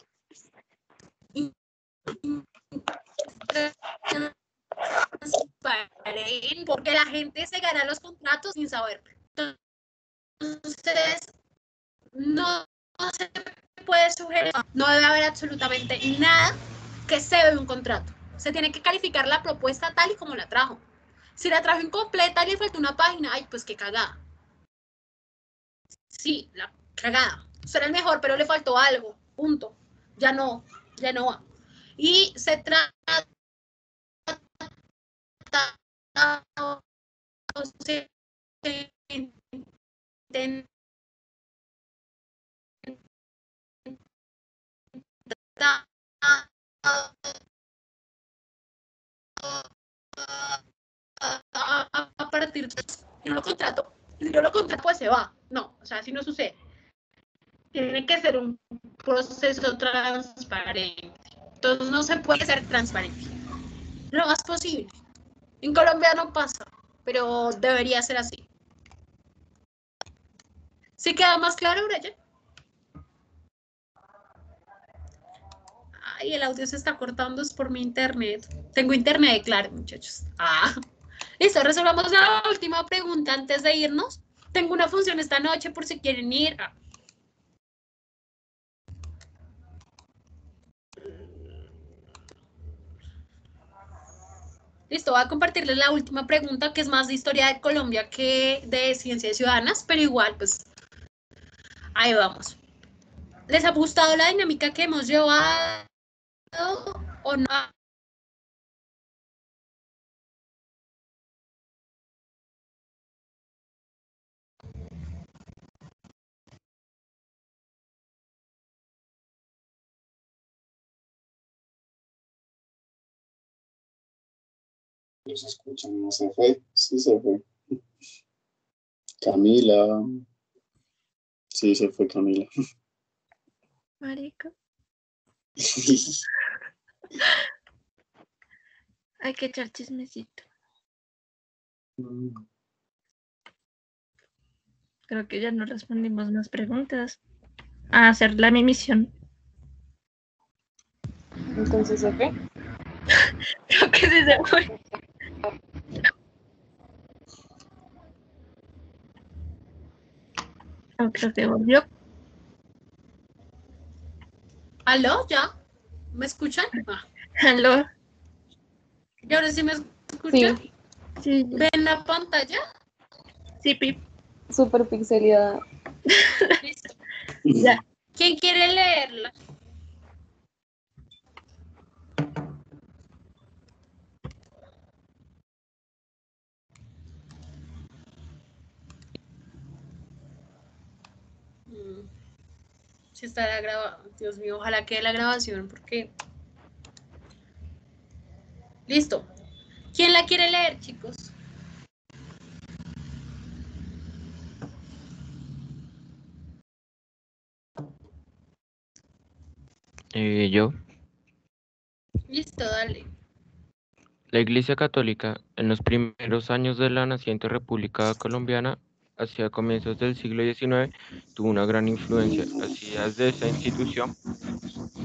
porque la gente se gana los contratos sin saber. Entonces, no se puede sugerir, no debe haber absolutamente nada que se ve de un contrato. Se tiene que calificar la propuesta tal y como la trajo. Si la trajo incompleta y le faltó una página, ay, pues qué cagada. Sí, la cagada. Será el mejor, pero le faltó algo. Punto. Ya no va. Y se trata a partir de si no lo contrato, si no lo contrato, pues se va. No, o sea, así no sucede. Tiene que ser un proceso transparente. Entonces no se puede ser transparente. Lo más posible. En Colombia no pasa, pero debería ser así. ¿Sí queda más claro, Brian? Ay, el audio se está cortando, es por mi internet. Tengo internet, claro, muchachos. Listo, resolvamos la última pregunta antes de irnos. Tengo una función esta noche por si quieren ir. Listo, voy a compartirles la última pregunta, que es más de historia de Colombia que de ciencias ciudadanas, pero igual, pues, ahí vamos. ¿Les ha gustado la dinámica que hemos llevado o no? No se escucha, no se fue. Sí, se fue. Camila. Sí, se fue Camila. Marica. Hay que echar chismecito. Creo que ya no respondimos más preguntas. A hacer la misión. Entonces, ¿se fue? Creo que sí se fue. No, creo que volvió. ¿Aló? ¿Ya? ¿Me escuchan? ¿Aló? ¿Y ahora sí me escuchan? Sí. ¿Ven la pantalla? Sí, Pip. Súper pixelada. Listo. Ya. ¿Quién quiere leerla? Si está la grabación. Dios mío, ojalá quede la grabación porque... Listo. ¿Quién la quiere leer, chicos? Yo. Listo, dale. La Iglesia Católica, en los primeros años de la naciente República Colombiana, hacia comienzos del siglo XIX, tuvo una gran influencia. Las ideas de esa institución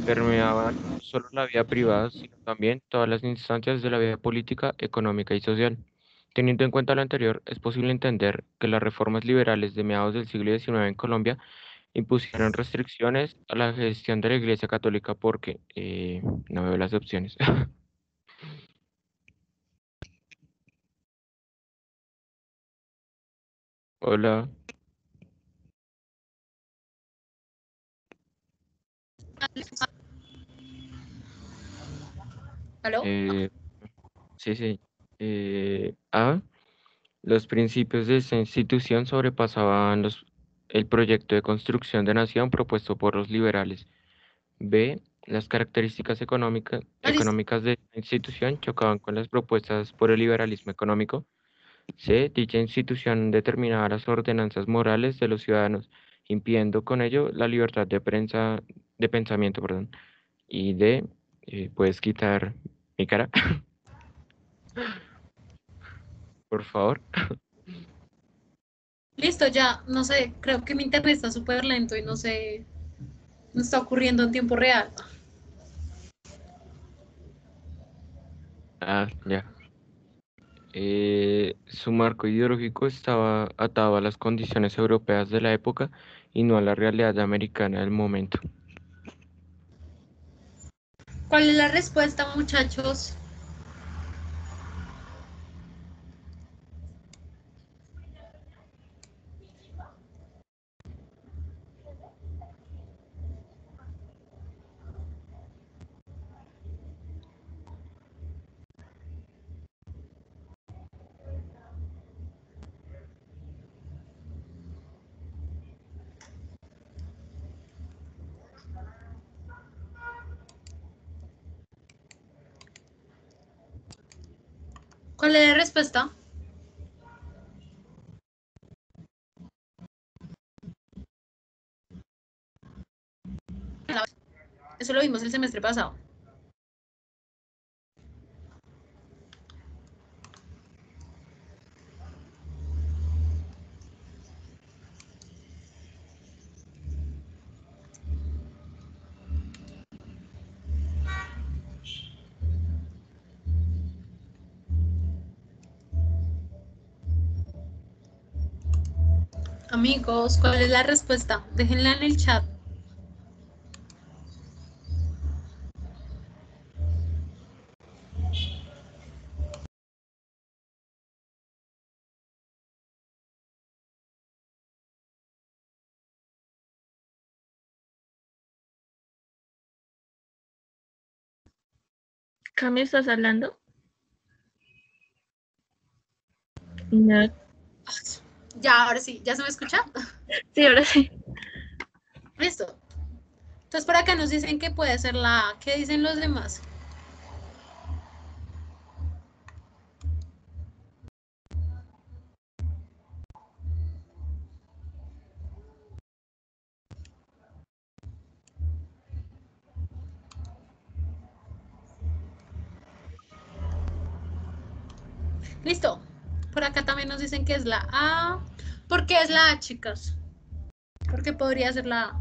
permeaban no solo la vida privada, sino también todas las instancias de la vida política, económica y social. Teniendo en cuenta lo anterior, es posible entender que las reformas liberales de mediados del siglo XIX en Colombia impusieron restricciones a la gestión de la Iglesia Católica porque no veo las opciones. Hola. ¿Aló? Sí, sí. A. Los principios de esta institución sobrepasaban el proyecto de construcción de nación propuesto por los liberales. B. Las características Listo. económicas de la institución chocaban con las propuestas por el liberalismo económico. C. Dicha institución determinaba las ordenanzas morales de los ciudadanos, impidiendo con ello la libertad de pensamiento, perdón. Y D. ¿Puedes quitar mi cara, por favor? Listo, ya, no sé, creo que mi internet está súper lento y no sé, no está ocurriendo en tiempo real. Ah, ya. Su marco ideológico estaba atado a las condiciones europeas de la época y no a la realidad americana del momento. ¿Cuál es la respuesta, muchachos? ¿Cuál es la respuesta? Eso lo vimos el semestre pasado. Amigos, ¿cuál es la respuesta? Déjenla en el chat. ¿Cami, estás hablando? No. Ya, ahora sí, ¿ya se me escucha? Sí, ahora sí. Listo. Entonces por acá nos dicen que puede ser la A. ¿Qué dicen los demás? Listo. Por acá también nos dicen que es la A. ¿Por qué es la A, chicas? Porque podría ser la A.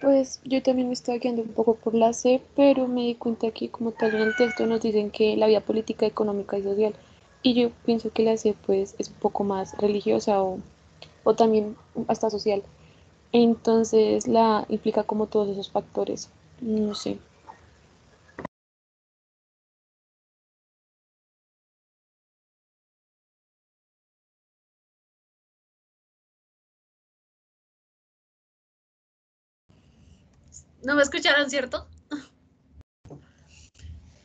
Pues yo también me estaba guiando un poco por la C, pero me di cuenta que como tal en el texto nos dicen que la vida política, económica y social. Y yo pienso que la C pues es un poco más religiosa o también hasta social. Entonces la implica como todos esos factores. No sé. ¿No me escucharon, cierto?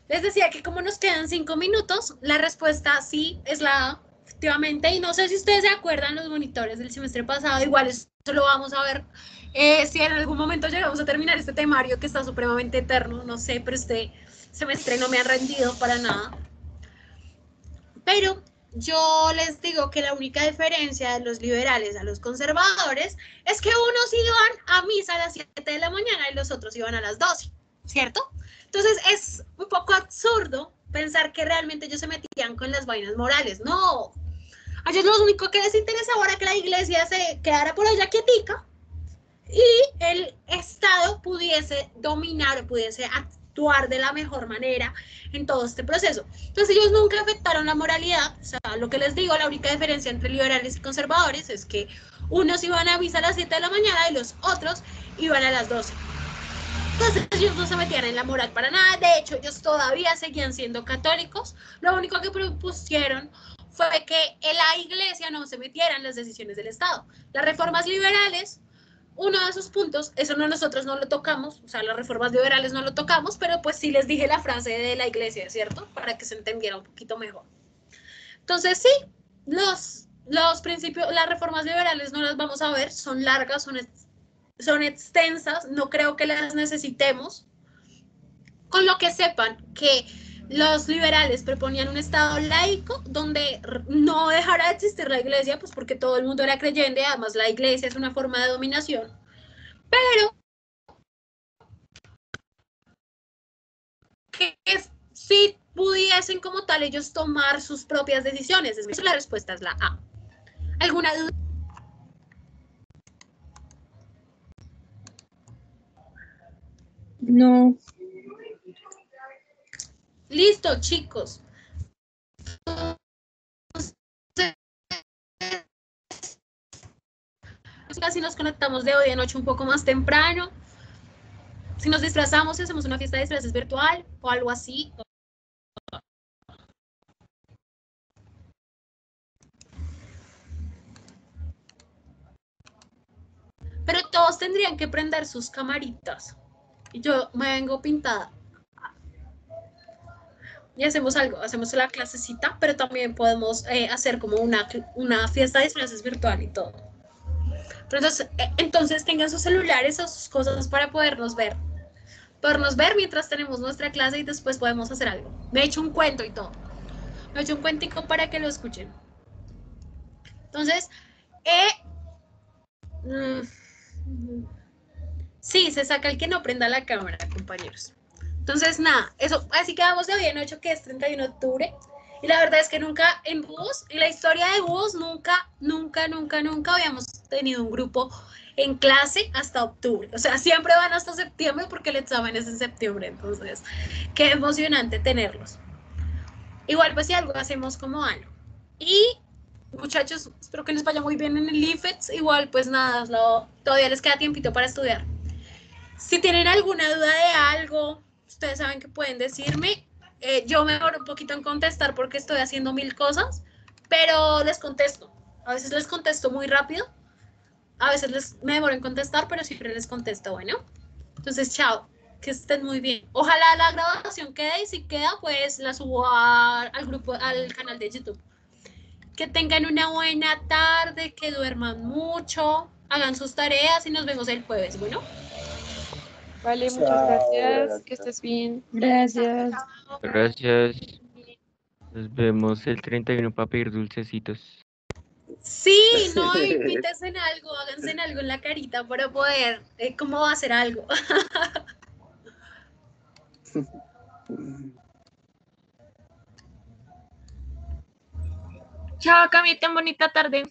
Les decía que como nos quedan 5 minutos, la respuesta sí es la A, efectivamente. Y no sé si ustedes se acuerdan los monitores del semestre pasado, igual eso lo vamos a ver. Si en algún momento llegamos a terminar este temario que está supremamente eterno, no sé, pero este semestre no me ha rendido para nada. Pero yo les digo que la única diferencia de los liberales a los conservadores es que unos iban a misa a las 7 de la mañana y los otros iban a las 12, ¿cierto? Entonces es un poco absurdo pensar que realmente ellos se metían con las vainas morales. No, a ellos lo único que les interesaba era que la iglesia se quedara por allá quietica y el Estado pudiese dominar, pudiese actuar de la mejor manera en todo este proceso. Entonces ellos nunca afectaron la moralidad, o sea, lo que les digo, la única diferencia entre liberales y conservadores es que unos iban a misa a las 7 de la mañana y los otros iban a las 12. Entonces ellos no se metían en la moral para nada, de hecho ellos todavía seguían siendo católicos, lo único que propusieron fue que la iglesia no se metiera en las decisiones del Estado. Las reformas liberales, uno de esos puntos, eso no nosotros no lo tocamos, o sea, las reformas liberales no lo tocamos, pero pues sí les dije la frase de la iglesia, ¿cierto? Para que se entendiera un poquito mejor. Entonces sí, los principios, las reformas liberales no las vamos a ver, son largas, son extensas, no creo que las necesitemos. Con lo que sepan que los liberales proponían un estado laico donde no dejara de existir la iglesia, pues porque todo el mundo era creyente, además la iglesia es una forma de dominación, pero que sí si pudiesen como tal ellos tomar sus propias decisiones. La respuesta es la A. ¿Alguna duda? No. Listo, chicos. Casi nos conectamos de hoy en noche un poco más temprano. Si nos disfrazamos y hacemos una fiesta de disfraces virtual o algo así. Pero todos tendrían que prender sus camaritas. Y yo me vengo pintada. Y hacemos algo, hacemos la clasecita, pero también podemos hacer como una fiesta de disfraces virtual y todo. Pero entonces tengan sus celulares o sus cosas para podernos ver. Podernos ver mientras tenemos nuestra clase y después podemos hacer algo. Me he hecho un cuento y todo. Me he hecho un cuentico para que lo escuchen. Entonces, sí, se saca el que no prenda la cámara, compañeros. Entonces, nada, eso, así quedamos de hoy en 8, que es 31 de octubre. Y la verdad es que nunca en bus, en la historia de bus, nunca habíamos tenido un grupo en clase hasta octubre. O sea, siempre van hasta septiembre porque el examen es en septiembre. Entonces, qué emocionante tenerlos. Igual, pues si algo hacemos como algo. Y, muchachos, espero que les vaya muy bien en el IFETS. Igual, pues nada, todavía les queda tiempito para estudiar. Si tienen alguna duda de algo, ustedes saben que pueden decirme. Yo me demoro un poquito en contestar porque estoy haciendo 1000 cosas, pero les contesto. A veces les contesto muy rápido, a veces me demoro en contestar, pero siempre les contesto, bueno. Entonces, chao, que estén muy bien. Ojalá la grabación quede y si queda, pues la subo al grupo, al canal de YouTube. Que tengan una buena tarde, que duerman mucho, hagan sus tareas y nos vemos el jueves, bueno. Vale, muchas gracias. Que estés bien. Gracias. Gracias. Nos vemos el 31 para pedir dulcecitos. Sí, no, invítense en algo, háganse en algo en la carita para poder, ¿cómo hacer algo? Chao, Cami, tan bonita tarde.